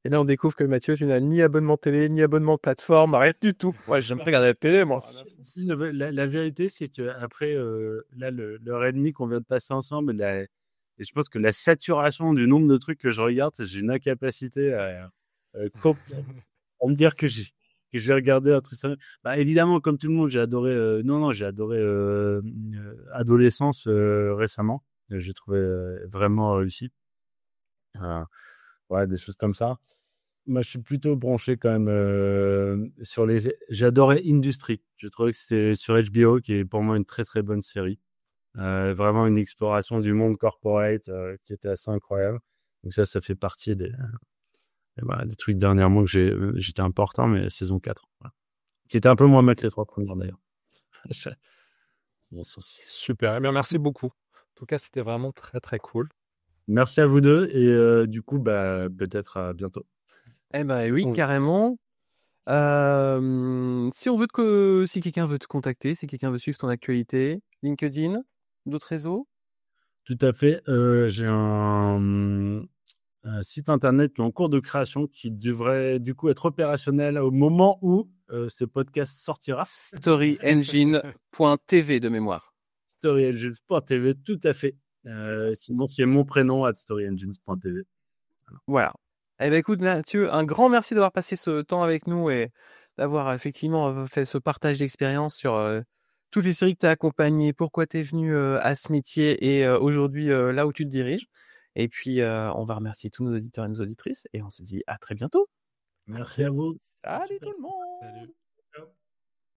Et là, on découvre que Mathieu, tu n'as ni abonnement télé, ni abonnement de plateforme, rien du tout. Ouais, j'aime pas regarder la télé, moi. Si, la vérité, c'est qu'après là, l'heure et demie qu'on vient de passer ensemble, et je pense que la saturation du nombre de trucs que je regarde, j'ai une incapacité à me dire que j'ai regardé un truc. Bah, évidemment, comme tout le monde, j'ai adoré. J'ai adoré Adolescence récemment. J'ai trouvé vraiment réussi. Ouais, des choses comme ça. Moi, je suis plutôt branché quand même sur les. J'ai adoré Industry. J'ai trouvé que c'était sur HBO, qui est pour moi une très très bonne série. Vraiment une exploration du monde corporate qui était assez incroyable. Donc ça fait partie des trucs dernièrement que j'étais important, mais saison 4. Voilà. Qui était un peu moins mal que les 3 premières d'ailleurs. Bon, super. Eh bien, merci beaucoup. En tout cas, c'était vraiment très très cool. Merci à vous deux et du coup, bah, peut-être à bientôt. Eh ben oui, carrément. Si quelqu'un veut te contacter, si quelqu'un veut suivre ton actualité, LinkedIn, d'autres réseaux? Tout à fait. J'ai un site internet qui est en cours de création qui devrait du coup être opérationnel au moment où ce podcast sortira. Storyengine.tv de mémoire. Storyengines.tv, tout à fait. Sinon, c'est mon prénom @storyengines.tv. Voilà. Eh ben écoute Mathieu, un grand merci d'avoir passé ce temps avec nous et d'avoir effectivement fait ce partage d'expérience sur toutes les séries que tu as accompagnées, pourquoi tu es venu à ce métier et aujourd'hui là où tu te diriges. Et puis on va remercier tous nos auditeurs et nos auditrices et on se dit à très bientôt. Merci à vous. Salut tout le monde. Salut.